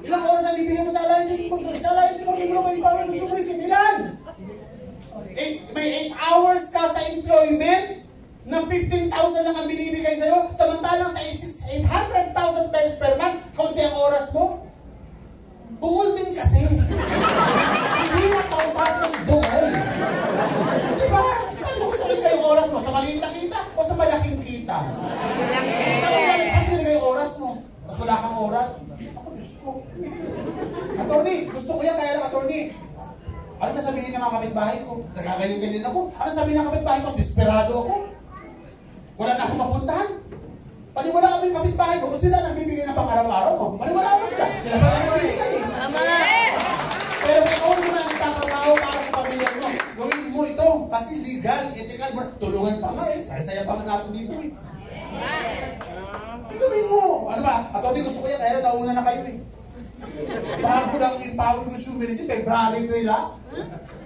Ilang oras ang bibigyan mo sa alliance mo? Sa alliance mo, may power mo sumulisin. Ilan? May 8 hours ka sa employment? Na 15,000 lang ang binibigay sa'yo, samantalang sa 800,000 pesos per month, konti ang oras mo. Bungol din kasi. Hindi na kausap ng bungol. Diba? Saan mo gusto ilagay yung oras mo? Sa maliit na kita o sa malaking kita? Saan mo ilagay yung oras mo? Mas wala kang oras? Ako gusto. Attorney, gusto ko yan, kaya lang attorney. Ano sasabihin ng mga kapitbahay ko? Nagkagaling-galing ako. Ano sasabihin ng kapitbahay ko? Desperado ako. Wala na akong mapuntahan. Paniwala kami yung kapitbahay ko kung sila nagbibigay ng pang-araw-araw ko. Paniwala ko sila. Sila ba lang nagbibigay eh. Pero kung ako mo na nagtatrabaho para sa pamilya mo, gawin mo ito kasi legal, ethical, tulungan pa nga eh. Saya-saya pa nga natin dito eh. Gawin mo. Ano ba? At gusto ko yan, kaya nauna na kayo eh. Bago lang yung power consumerism, may bralik nila.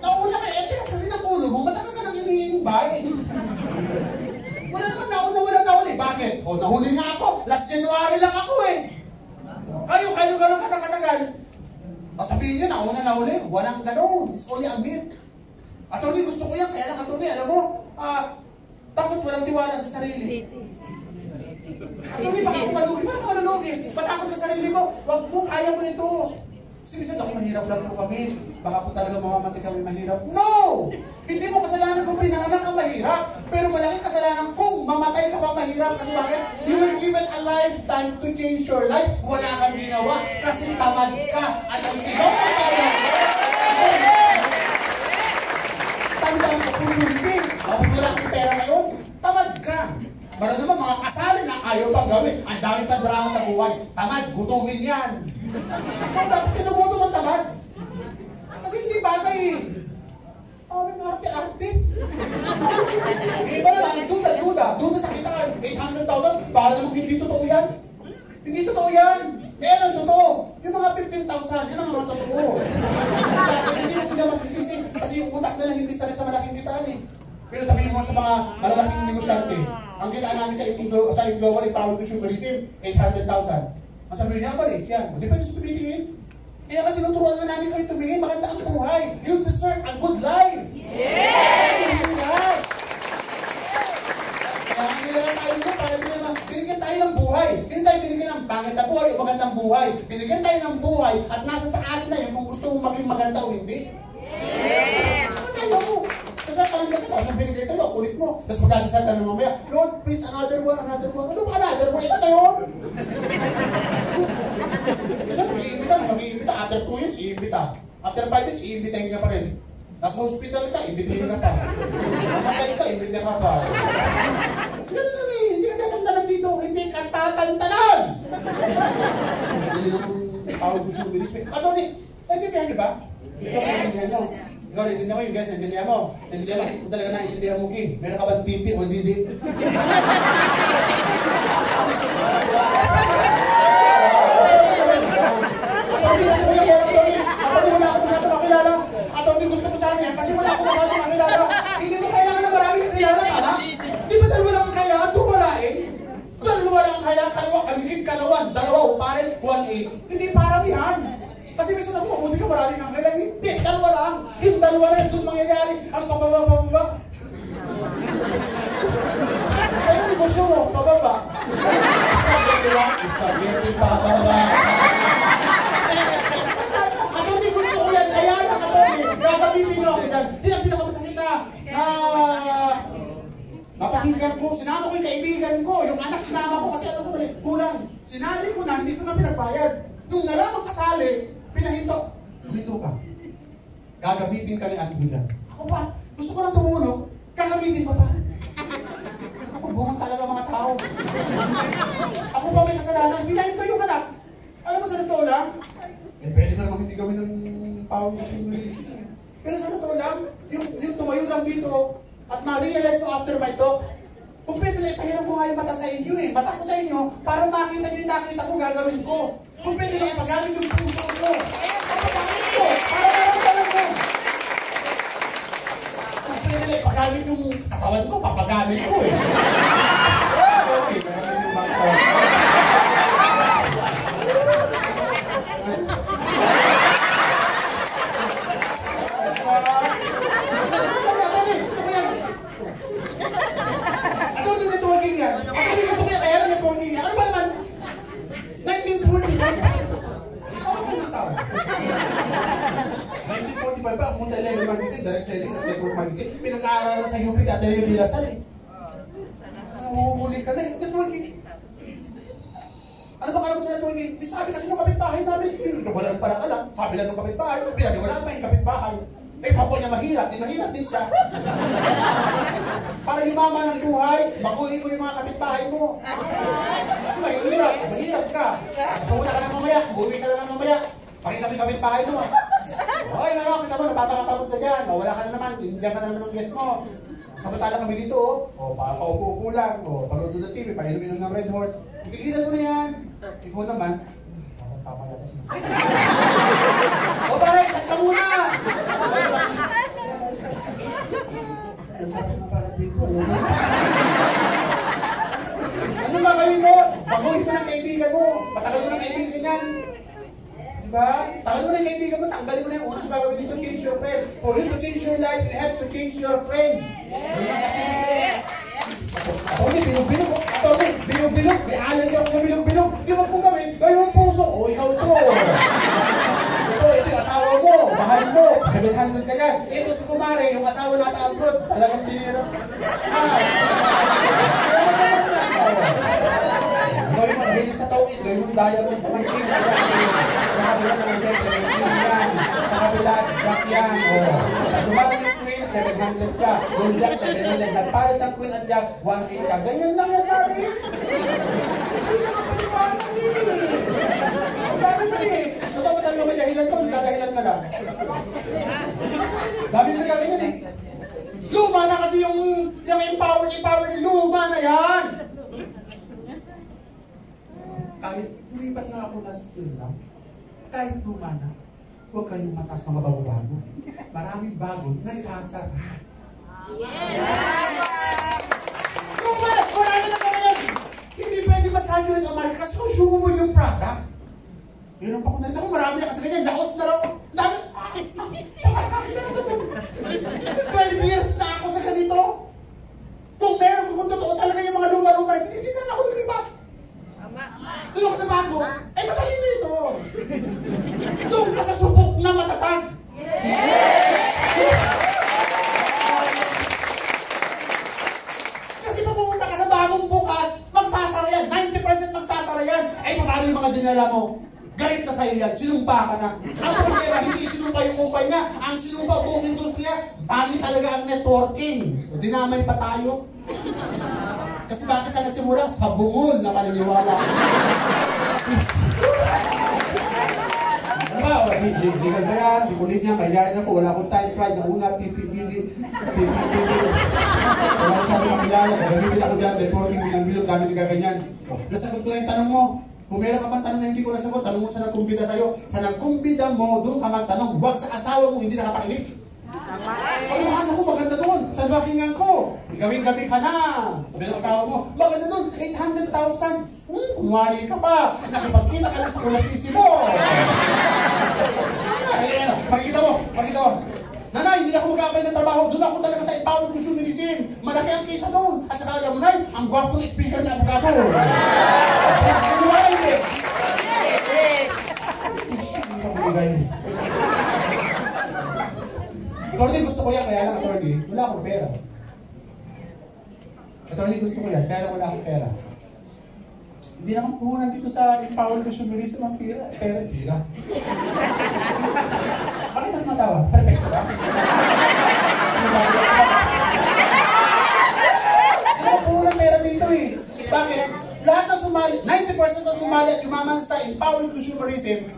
Nauna kayo, kasi natulog mo, matagal ka nang hinihingba eh. Wala naman nauna eh. Bakit? O, nahuli nga ako. Last January lang ako eh. Kayo gano'ng katagal. Sabihin nyo, nauna. Walang gano'n. It's only a myth. Attorney, gusto ko yan. Kaya lang, attorney, alam mo, takot walang tiwala sa sarili. Attorney, baka ako malugi. Baka ako malugi. Matakot sa sarili mo. Wag mo, kaya mo ito. Kasi minsan ako mahirap lang po kami. Baka po talaga mamamatay kami mahirap. No! Hindi mo kasalanan kung pinanganak ka mahirap. Pero malaking kasalanan kung mamatay ka pa mahirap. Kasi bakit? You were given a lifetime to change your life. Wala kang ginawa kasi tamad ka. At ang sigaw ng bayan. Tamad ka kung hindi. Wala kang dami pa drama sa buhay. Tamad, gutumin yan. Kung dapat tinubuto ng tamad. Kasi hindi bagay eh. May arte-arte. Iba naman, duda sa kitaan. 800,000, para naman hindi totoo yan. Hindi totoo yan. Eh, ano totoo? Yung mga 15,000, yun ang mga totoo. Kasi hindi mo sila masisisi. Kasi yung utak nila hindi sanay sa malaking kitaan eh. Pero sabihin mo sa mga malalaking negosyante, ang kitaan namin sa Global Empowered Consumerism, 800,000. Ang sabihin niya, balik yan. Hindi pa yung tumitingin. Kaya ka tinuturuan nga namin kayo tumingin, maganda ang buhay. You deserve a good life. Yes! Kaya nila tayo mo, para binigyan tayo ng buhay. Hindi tayo binigyan ng pangit na buhay o magandang buhay. Binigyan tayo ng buhay at nasa sa atin na yun kung gusto mong maging maganda o hindi. Yes! Ayaw mo. Kasi tayo yung binigay sa'yo, kulit mo. Tapos magdadasal ka ng mamaya, Lord, please, another one. Ano ba another one? Ito na yun. Mag-iimbita. After 2 years, iimbita. After 5 years, iimbitahin ka pa rin. Nasa hospital ka, iimbitahin ka pa. Mamatay ka, iimbitahin ka pa. Ganun na eh, hindi ka tatantanan dito. Hindi ka tatantanan! Hindi naman tawag gusto yung bilis. Ato ni, naiintindihan niyo ba? Ikaw naiintindihan niyo. Ikaw naiintindihan mo yung guys, naiintindihan mo. Naiintindihan mo, kung talaga naiintindihan mo, King. Meron ka ba ng pipi o hindi? Gusto ko sana yan kasi wala akong masyadong makilala. Hindi mo kailangan ng maraming kakilala, tama? Di ba dalawa lang ang kailangan? Tumalain? Dalawa lang ang kailangan, kaliwa, kamigit, kalawan, dalawa, uparin, 1-8. Hindi paramihan. Kasi may sana kung mabuti ka maraming ang kailangan. Hindi, dalawa lang. Yung dalawa na yun, doon mangyayari ang pababa. Kaya negosyo mo, pababa. Spaghetti lang, spaghetti, pababa. Gagamitin nyo ako dyan. Yan ang pinakamasakit na napakinggan ko. Sinama ko yung kaibigan ko. Yung anak sinama ko kasi ano ko ulit. Kulang. Sinali ko na, hindi ko na pinagbayad. Nung nalamang kasali, pinahinto. Hinto ka. Gagamitin ka ni Antwila. Ako pa, gusto ko lang tumulong. Gagamitin pa pa. Ako, bungang talaga mga tao. Ako pa may kasalanan. Pinahinto yung anak. Alam mo sa totoo lang? Eh, pwede na naman hindi gawin ng power consumerism. Pero sa totoo lang, yung tumayo lang dito at ma-realize ko after my talk, kung pwede lang, ipahiram ko nga yung mata sa inyo eh. Mata ko sa inyo, para makita nyo yung nakita ko, gagawin ko. Kung pwede lang, ipagamit yung puso ko. Ipagamit ko, para maramdaman ko. Kung pwede lang, ipagamit yung katawan ko, papagamit ko eh. Okay, maraming yung mga direct selling at network marketing, pinag-aaral sa UP at yung Dilasal eh. Nahuhuli ka na eh. Networking. Ano ba kalam sa networking? Di sabi kasi nung kapitbahay namin, wala pala alam. Sabi lang nung kapitbahay, pinag-wala pa yung kapitbahay. Eh, kapwa niya mahirap. Di mahirap din siya. Para yumaman ng buhay, baguhin mo yung mga kapitbahay mo. Kasi mahirap. Mahirap ka. Pagkawala ka lang mamaya, buwi ka lang mamaya. Pakita mo yung kapitbahay mo. Oy, ano, kita mo, napapakapagod ka dyan. O, wala ka na naman, hindi ka na naman ng guest mo. Samantala kami dito, o, paupo-upo lang, o, panood ng TV, painumin ng Red Horse. Tigilan mo na yan. Ikaw naman, tama yata siya. O, pare, shut ka muna! Ay, sarap na pala dito. Ano ba kayo mo? Baguhin mo ng kaibigan mo. Matagal mo ng kaibigan yan. Diba? Tagal mo na yung kaibigan mo, tanggalin mo na yung unang gagawin to change your friend. For you to change your life, you have to change your friend. Atty, bilog-bilog. Atty, bilog-bilog. May alay niya ako sa bilog-bilog. Di ba kung gawin? Gawin mong puso. O, ikaw ito. Ito yung asawa mo. Mahal mo. 700 ka yan. Ito si Kumare, yung asawa na sa abroad. Talagang pinira. Kaya mo naman na. Gawin mo, bilis sa tawid. Gawin mo diamond. Gawin mo. Sa kabila naman siyempre, yung yan. Sa kabila, jack yan. O. Sumama yung queen, 700 ka. Yung Jack, 700. Nagpares ang Queen at Jack, 1.8 ka. Ganyan lang yan, pare. Hindi naman paliwanag eh. Ang dami na eh. Totoo ba talaga may dahilan ko? Dadahilan ka lang. Dami na ganyan eh. Luma na kasi yung empowered, luma na yan. Kahit lumipat nga ako last year lang, kahit luma na, huwag kayong matas mga bago-bago. Maraming bago na isasara. Luma na! Marami na ngayon! Hindi pwede masaturate ang market kasi consumable yung product. Yun ang pakunalita ko, marami na kasi ganyan. Laos na raw. Dami, saka nakakita na ganun. 12 years na ako sa ganito. Kung meron, kung totoo talaga yung mga luma-luma, hindi sana ako lumipat. Doon ako sa bago, eh madali dito. Doon ka sa subok na matatag. Kasi pag pumunta ka sa bagong bukas, magsasara yan. 90% magsasara yan. Eh paano yung mga dinala mo? Galit na sa'yo yan, sinumpa ka na. Ang problema, hindi sinumpa yung kumpanya. Ang sinumpa buong industriya, bali talaga ang networking. Dinamay pa tayo. Kasi bakit sa nagsimula? Sa bungol na paniniwala. Ano ba? Legal ba yan? Di kulit niya, mahihayin ako. Wala akong time pride. Ang una, PPD. Wala ko sabi makilala. Pagkabibit ako dyan, networking, bilang-bilog, dami nila ganyan. Nasagot ko lang yung tanong mo. Kung meron ka man tanong na hindi ko nasagot, tanong mo sa nagkumbida sa'yo. Sa nagkumbida mo, doon ka magtanong. Huwag sa asawa mo, hindi nakapakinig. Ano ko, maganda doon. Sa bakingan ko. Gawing-gabi ka na. Bilang asawa mo, maganda doon. 800,000. Kumari ka pa. Nakipagkita ka lang sa kulasisi mo. Pakikita mo. Nanay, hindi ako mag-apply ng trabaho. Doon ako talaga sa empowered consumerism. Malaki ang kita doon. At saka alam mo, Nay, ang gwapo ng speaker na abogado. Ano ba yun eh? Attorney, gusto ko yan. Kaya lang, attorney, wala akong pera. Attorney, gusto ko yan. Kaya lang wala akong pera. Hindi naman puhunan dito sa empowered consumerism ang pera. Pera. Bakit ang matawa? Perfecto ba? Hindi naman puhunan pera dito eh. Bakit? Lahat na sumali, 90% na sumali at yumaman sa empowered consumerism,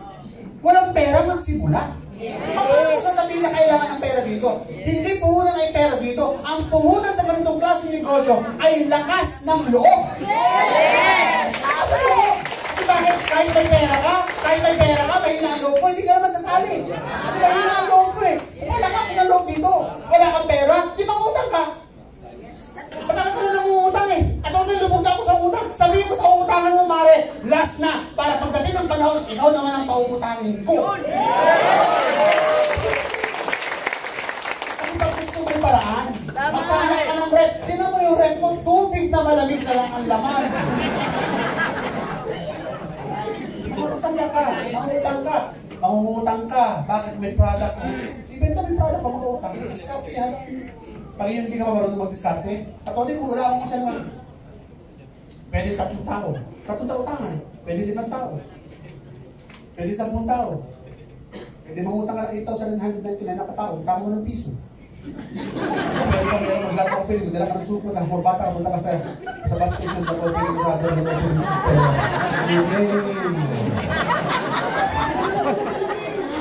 walang pera magsimula. Paano ko sasabihin na kailangan ng pera dito? Hindi puhunan ay pera dito. Ang puhunan sa ganitong klaseng negosyo ay lakas ng loob. Lakas ng loob. Kasi bakit? Kahit may pera ka, mahina ang loob mo, hindi ka naman sasali. Kasi mahina ang loob mo eh. May lakas ng loob dito. Wala kang pera, di mangutang ka. Matagal ka na nangungutang eh. At ako nilubog ako sa utang. Sabihin ko sa utangan mo, Mare, last na. Para pagdating ng panahon, ikaw naman ang pautangin ko. Kasi pag gusto mo yung paraan, magsandak ka ng rep. Tingnan mo yung rep mo, tubig na malamig na lang ang laman. Magsandak ka, mangungutang ka. Bakit may product? Ibenta may product pa makautang. Diskarte yan. Pag yun hindi ka marunong mag-diskarte, at ulit kung wala akong masyadong pwede 3 tao. 3 tao tangan. Pwede 5 tao. Pwede 10 tao. Pwede mangutang ka ng 8,999 na katao. Utang mo ng piso. Pwede ka meron mag-laptop opening. Magdala ka ng suko na mga bata. Punta ka sa bus station. Mag-opening ng brother. Mag-opening system.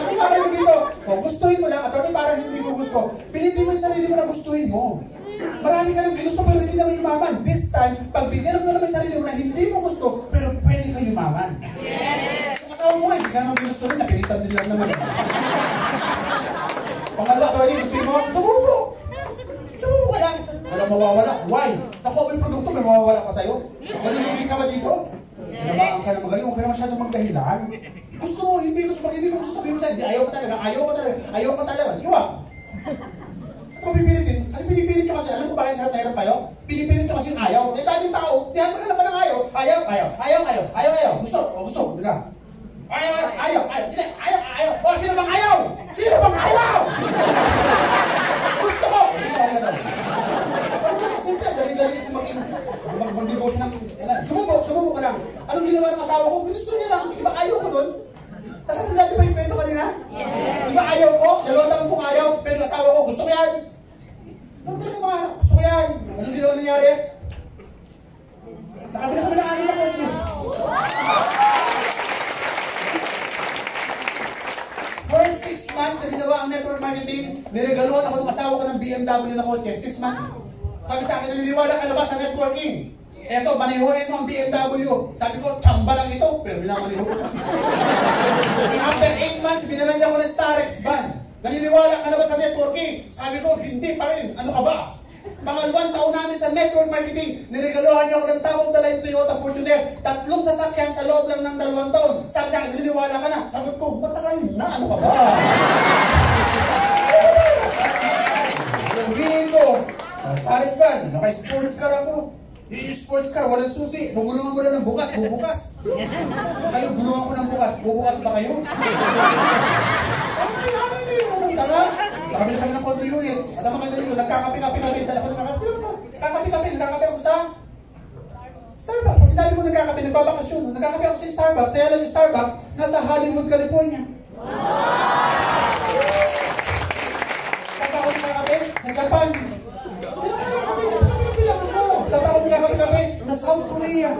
Ano sabi mo dito? O gustuhin mo lang. At parang hindi ko gusto. Pilitin mo yung sarili mo na gustuhin mo. Marami ka lang ginusto pero hindi naman yumaman. This time, pagbigyan mo naman yung sarili mo na hindi mo gusto pero pwede ka yumaman. Yes! Kung asawa mo nga, hindi ka naman ginusto rin. Napilitan din lang naman. Pangalawa, attorney, gusto mo? Sumubo ka lang. Walang mawawala. Why? Nakuha mo yung produkto, may mawawala pa sa'yo. Malulugi ka ba dito? Namaan ka na magaling, huwag ka na masyadong magdahilan. Gusto mo, hindi gusto sabihin mo sa'yo, ayaw ko talaga. Iwag. Kung pipilitin, kasi pinipilit nyo kasi, alam mo bakit hirap kayo? Pinipilit nyo kasi yung ayaw. Eh, daming tao, di hanap ka na pa ng ayaw. Ayaw. Gusto. Diga. Ayaw. O, sino bang ayaw? Gusto ko! Ano na kasimple, dali-dali kasi mag-negosyo ng, sumubo ka lang. Anong ginawa ng asawa ko? Gusto niya lang, iba ayaw ko doon. Talagang dati ba yung kwento kanina? Yes. Diba ayaw ko? 2 taon kong ayaw, pero asawa ko, gusto ko yan. months na ginawa ang network marketing, niregaluhan ako ng asawa ko ng BMW na kotse. 6 months. Sabi sa akin, naniniwala ka na ba sa networking? Eto, manihuin mo ang BMW. Sabi ko, tsamba lang ito, pero binamaniho ko. After 8 months, binalan niya ako ng Starex van. Naniniwala ka na ba sa networking? Sabi ko, hindi pa rin. Ano ka ba? Pangalawang taon namin sa network marketing, niregaluhan niya ako ng tamang dala yung Toyota Fortuner. 3 sasakyan sa loob lang ng 2 taon. Sabi sa akin, naniniwala ka na? Sagot ko, matagal na. Ano ka ba? Sabihin ko, Starex van, naka-sports car ako. I-sports car, walang susi. Bubulungan ko na ng bukas, bubukas. Kayo, bulungan ko ng bukas. Bubukas ba kayo? Ay, ano yun? Tara. Nakabili kami ng condo unit. At ang mga ganito, nagkakapi-kapi kami. Saan ako nagkakapi? Nagkakapi ako sa Starbucks. Pag sinabi ko nagkakapi, nagbabakasyon. Nagkakapi ako sa Starbucks. Kaya lang yung Starbucks, nasa Hollywood, California. Saan ba ako nagkakapi? Sa Japan. Saan ba ako nagkakapi? Sa South Korea.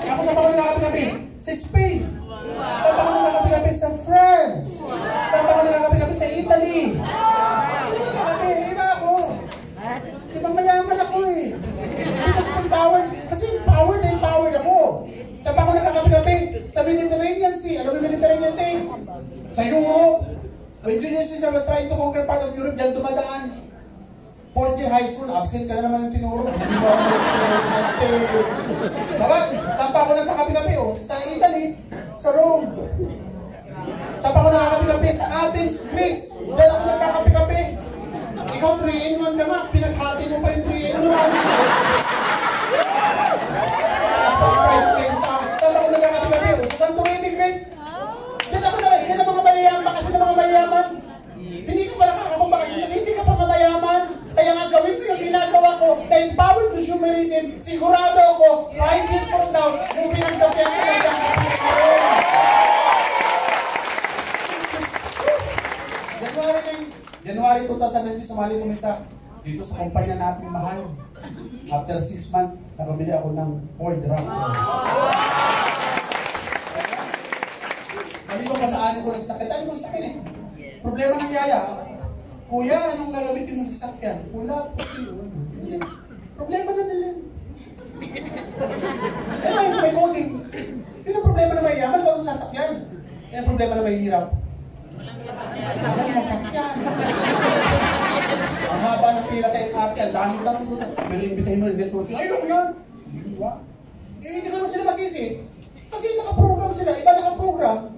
Ako saan ba ako nagkakapi? Sa Spain. Saan ba ako nagkakapi? Sa France. Saan ba ako nagkakapi? Sa Italy. Hindi ko nagkakapi. Iba ako. Diba mayaman ako eh. Hindi kasi pag-powered. Kasi powered na yung powered ako. Saan ba ako nagkakapi? Sa Mediterranean Sea. Alam mo yung Mediterranean Sea? Sa Europe. When Julius Caesar was trying to conquer part of Europe, dyan dumadaan. 4th year high school, absent ka na naman yung tinuro. Hindi mo ako nag-say. Dapat, saan pa ako nagkakapi-kapi? Oh? Sa Italy, sa Rome. Saan pa ako nagkakapi-kapi? Sa Athens, Greece. Dyan ako nagkakapi-kapi. Ikaw 3-in-1 ka nga, pinaghati mo pa yung 3-in-1. Saan pa ako nagkakapi-kapi? Sa Santorini, Greece. Diyan ako na, diyan ang mga mayayaman, bakasyon ng mga mayayaman. Hindi ka pala kakapambakasyon kasi hindi ka pa mayayaman. Kaya nga gawin ko yung ginagawa ko na empowered consumerism, sigurado ako, 5 years from now, yung pinagkapian ko magkakapian ko. January 2019, sumali kami dito sa kumpanya nating mahal. After 6 months, nakabili ako ng Ford Raptor. Maliban pa sa anin ko na sasakyan. Dami ko sasakyan eh. Problema ng yaya. Kuya, anong gagamitin mo sa sasakyan? Pula, puti. Problema na nila. Eh, may coding. Yun ang problema na may yaman kung anong sasakyan. Eh, ang problema na may hirap. Walang masakyan. Ang haba ng pila sa MRT, ang dami-dami doon. Pero imbitahin mo yung networking. Ayun yan. Diba? Eh, hindi ka naman sila masisi. Kasi nakaprogram sila. Iba nakaprogram.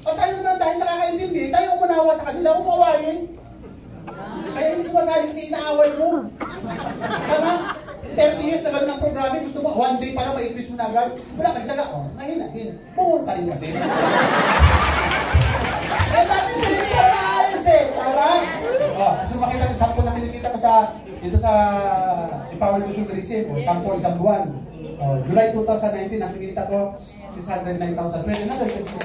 At tayo na dahil nakakaintindi, tayo umunawa sa kanila, umawain. Kaya hindi sumasali kasi inaaway mo. Tama? 30 years na gano'n ang programming, gusto mo, 1 day pa lang ma-increase mo na agad. Wala kang tiyaga. Oh, mahina, din. Bungol ka rin kasi. Eh, dati hindi ka maayos eh. Tama? Oh, gusto makita yung sample na kinikita ko dito sa Empowered Consumerism. O, sample, isang buwan. Oh, July 2019, nakikita ko 609,000. Pwede na, dahil ko.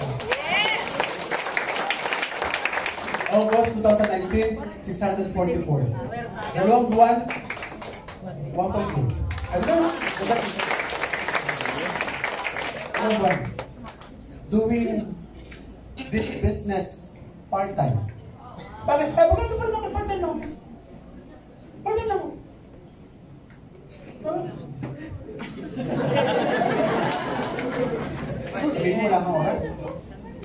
August 2019, 644. Dalawang buwan, 1.2. Ano na? Dalawang buwan. Doing this business part-time. Bakit? Bakit ito pala naman part-time lang? Part-time lang. Sabihin mo, wala kang oras?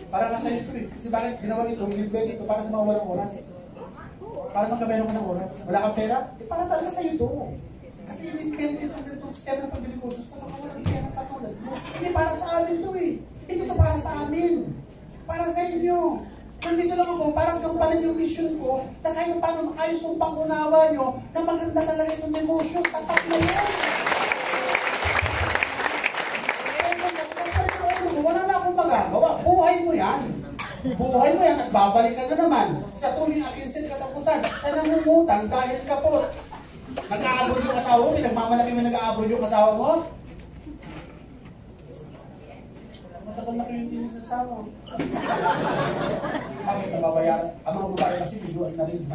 Para nga sa'yo ito eh. Kasi bakit ginawa ito, in-invent ito para sa mga walang oras. Para magkabeno ko ng oras. Wala kang pera? Eh para talaga sa'yo ito. Kasi in-invent ito ganito sistema ng pagdinegosyo sa mga walang pera katulad mo. Hindi para sa amin ito eh. Hindi ito para sa amin. Para sa inyo. Nandito lang ako, parang gampanan yung mission ko na kahit paano maayos kong pangunawa nyo na maganda talaga itong negosyo. Sapat na yun. Wala na akong magagawa. Buhay mo yan. Buhay mo yan at babalik ka na naman sa tuloy akinsin katapusan. Sa nangungutang dahil kapos. Nag-aabroad yung asawa mo, nagmamalaki mo nag-aabroad yung asawa mo. Matagal na kayo yung sa asawa. Bakit nababayaran? Ang mga babae kasi videoan na rin.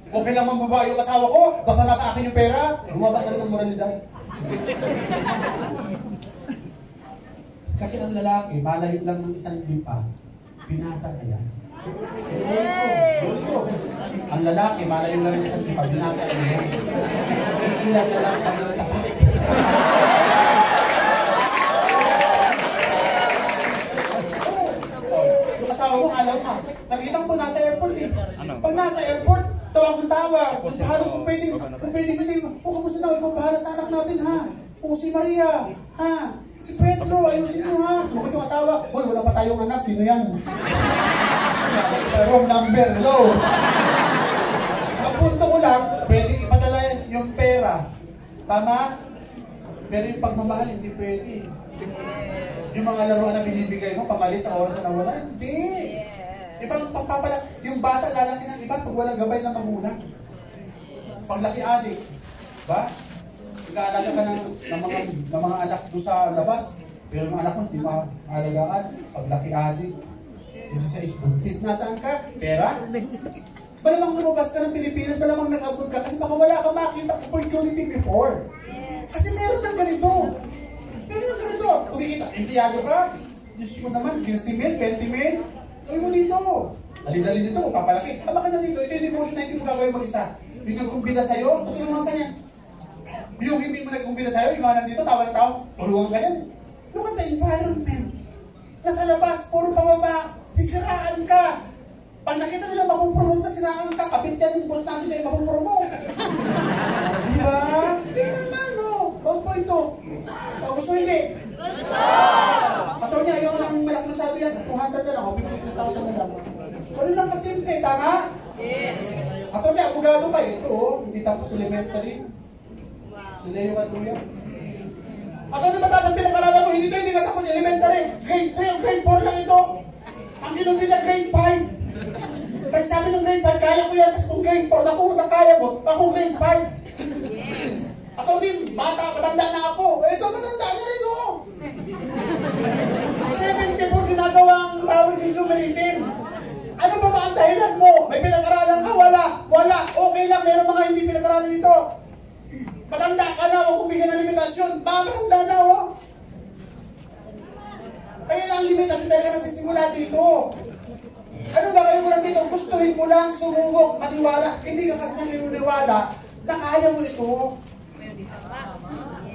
Okay lang mga babae yung asawa ko, basta nasa akin yung pera, bumaba na rin ang moralidad. Kasi ang lalaki, malayo lang ng isang lipa, binata na yan. Ulit ko. Ang lalaki, malayo lang ng isang lipa, binata na yan. Iilan na lang kami tapat. Yung asawa mo, alam ka. Nakita ko nasa airport eh. Pag nasa airport, tawag ng tawag. Halos kung pwedeng hindi. Kamusta na? Ikaw bahala sa anak natin ha. Si Maria. Ha? Si Pedro, ayusin mo ha. Sumagot yung asawa. Boy, wala pa tayong anak. Sino yan? Wrong number. Hello. Ang punto ko lang, pwedeng ipadala yung pera. Tama? Pero yung pagmamahal, hindi pwede. Yung mga laruan na binibigay mo, pamalis sa oras na wala, hindi. Ibang pagpapala, yung bata lalaki ng iba pag walang gabay ng magulang. Paglaki adik, ba? Nag-aalaga ka ng mga anak doon sa labas, pero yung anak mo hindi maalagaan. Paglaki adik, 16 buntis, nasaan ka? Pera? Malamang lumabas ka ng Pilipinas, malamang nag-abot ka, kasi baka wala ka makita opportunity before. Kasi meron ng ganito. Meron ng ganito. Kumikita, empleyado ka. Diyos ko naman, 15,000, 20,000. Gawin mo dito. Dali-dali dito, magpapalaki. Ama ka na dito, ito yung negosyo na hindi mo gagawin mag-isa. Yung nagkumbida sa'yo, tutulungan ka niya. Yung hindi mo nagkumbida sa'yo, yung mga nandito, tawa ng tao, tulungan ka yan. Look at the environment. Nasa labas, puro pababa. Sisiraan ka. Pag nakita nila mapupromote na siraan ka, kapit yan yung boss natin na yung mapupromote. Diba? Hindi naman, no? Bang po ito. O, gusto hindi? Gusto! Ataw niya, ayaw nang malaki masyado yan. 200 na lang, o 53,000 na lang. Ano lang kasimple, tama? Yes. Ataw niya, abogado ka. Ito, hindi tapos elementary. Wow. Sila yung katuya. Ataw niya, mataas ang pinag-aralan mo, hindi ka tapos elementary. Grade 3 o grade 4 lang ito. Ang ginugin niya, grade 5. Kasi sabi ng grade 5, kaya ko yan. Kasi kung grade 4, naku, kaya mo, ako grade 5. Ako din, bata, matanda na ako. Ito, matanda na rin, oh. 74 ginagawang power consumerism. Ano ba ang dahilan mo? May pinag-aralan ka? Wala. Wala. Okay lang, meron mga hindi pinag-aralan dito. Matanda ka na, huwag kong bigyan ng limitasyon. Matanda na, oh. Kaya lang limitasyon dahil ka nasisimula dito. Ano ba kayo mo lang dito? Gustuhin mo lang, sumubok, maniwala. Hindi ka kasi naniniwala na kaya mo ito.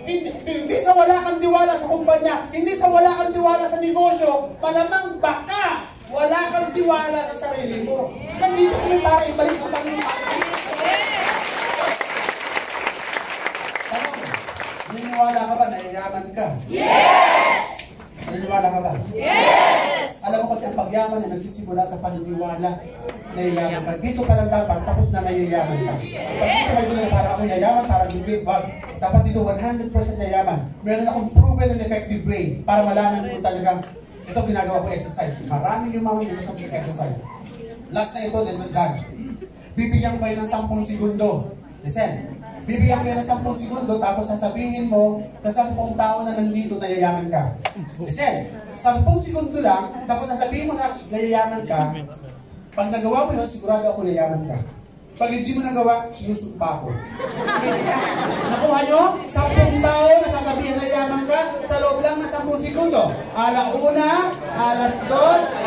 Hindi sa wala kang tiwala sa kumpanya, hindi sa wala kang tiwala sa negosyo, malamang baka wala kang tiwala sa sarili mo. Nandito kami para ibalik ang panginoon. Tanong, naniniwala ka ba na yayaman ka? Yes! Naniniwala ka ba? Yes! Alam mo kasi ang pagyaman ay nagsisimula sa paniniwala na yayaman ka. Dito pa lang dapat, tapos na nayayaman ka. Pag dito kayo na para ako yayaman, para hindi, wag. Dapat dito 100% yayaman. Meron akong proven and effective way para malaman kung talagang ito ginagawa ko exercise. Maraming yung mga gusto ng exercise. Last na ito, then we're done. Bibigyan ko kayo ng 10 segundo. Listen. Bibigyan ko kayo ng 10 segundo, tapos sasabihin mo na 10 tao na nandito na yayaman ka. Listen. 10 segundo lang, tapos sasabihin mo na yayaman ka. Pag nagawa mo yun, sigurado ako yayaman ka. Pag hindi mo nagawa, sinusumpa ko. Nakuha nyo? 10 tao na sasabihin na yaman ka sa loob lang ng 10 segundo. Alauna, alas 2,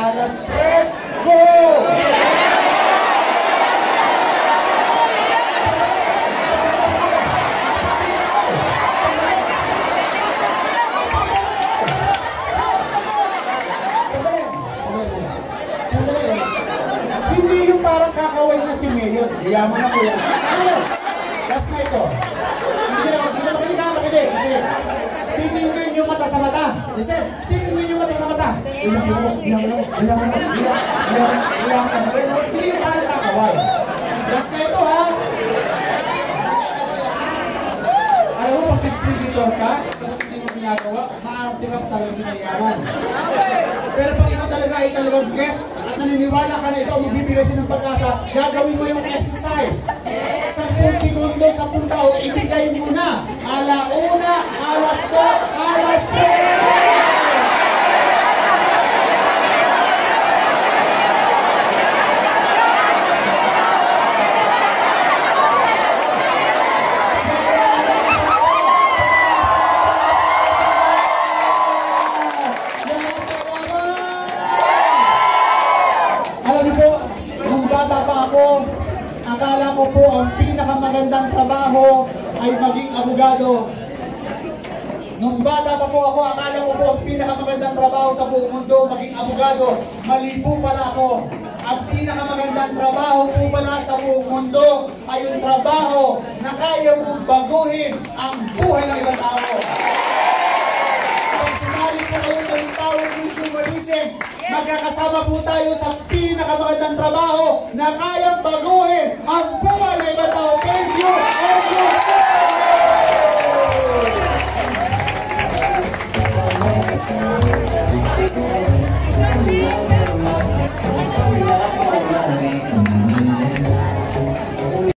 alas 3, go! Hindi yung parang kakaway na si Mayor. Yayaman ako yan. Ano? Last na ito. Hindi na makinig. Titingnan yung mata sa mata. Listen, titingnan yung mata sa mata. Yayaman ako. Hindi yung parang kakaway. Last na ito, ha? Alam mo, pag distributor ka, tapos hindi mo ginagawa, maaaring ka talaga ginayaman. Pero pag ikaw talaga ay talagang guest at naniniwala ka na ito, magbibigay siya ng pag-asa, gagawin mo yung exercise. 10 segundo, 10 tao, ibigay mo na. Alauna, alas 2, alas 3! pinakamagandang trabaho ay maging abogado. Nung bata pa po ako, akala ko po ang pinakamagandang trabaho sa buong mundo, maging abogado. Mali po pala ako. Ang pinakamagandang trabaho po pala sa buong mundo ay yung trabaho na kaya mong baguhin ang buhay ng ibang tao. Kung sumali po kayo sa Empowered Consumerism, magkakasama po tayo sa pinakamagandang trabaho na kayang baguhin ang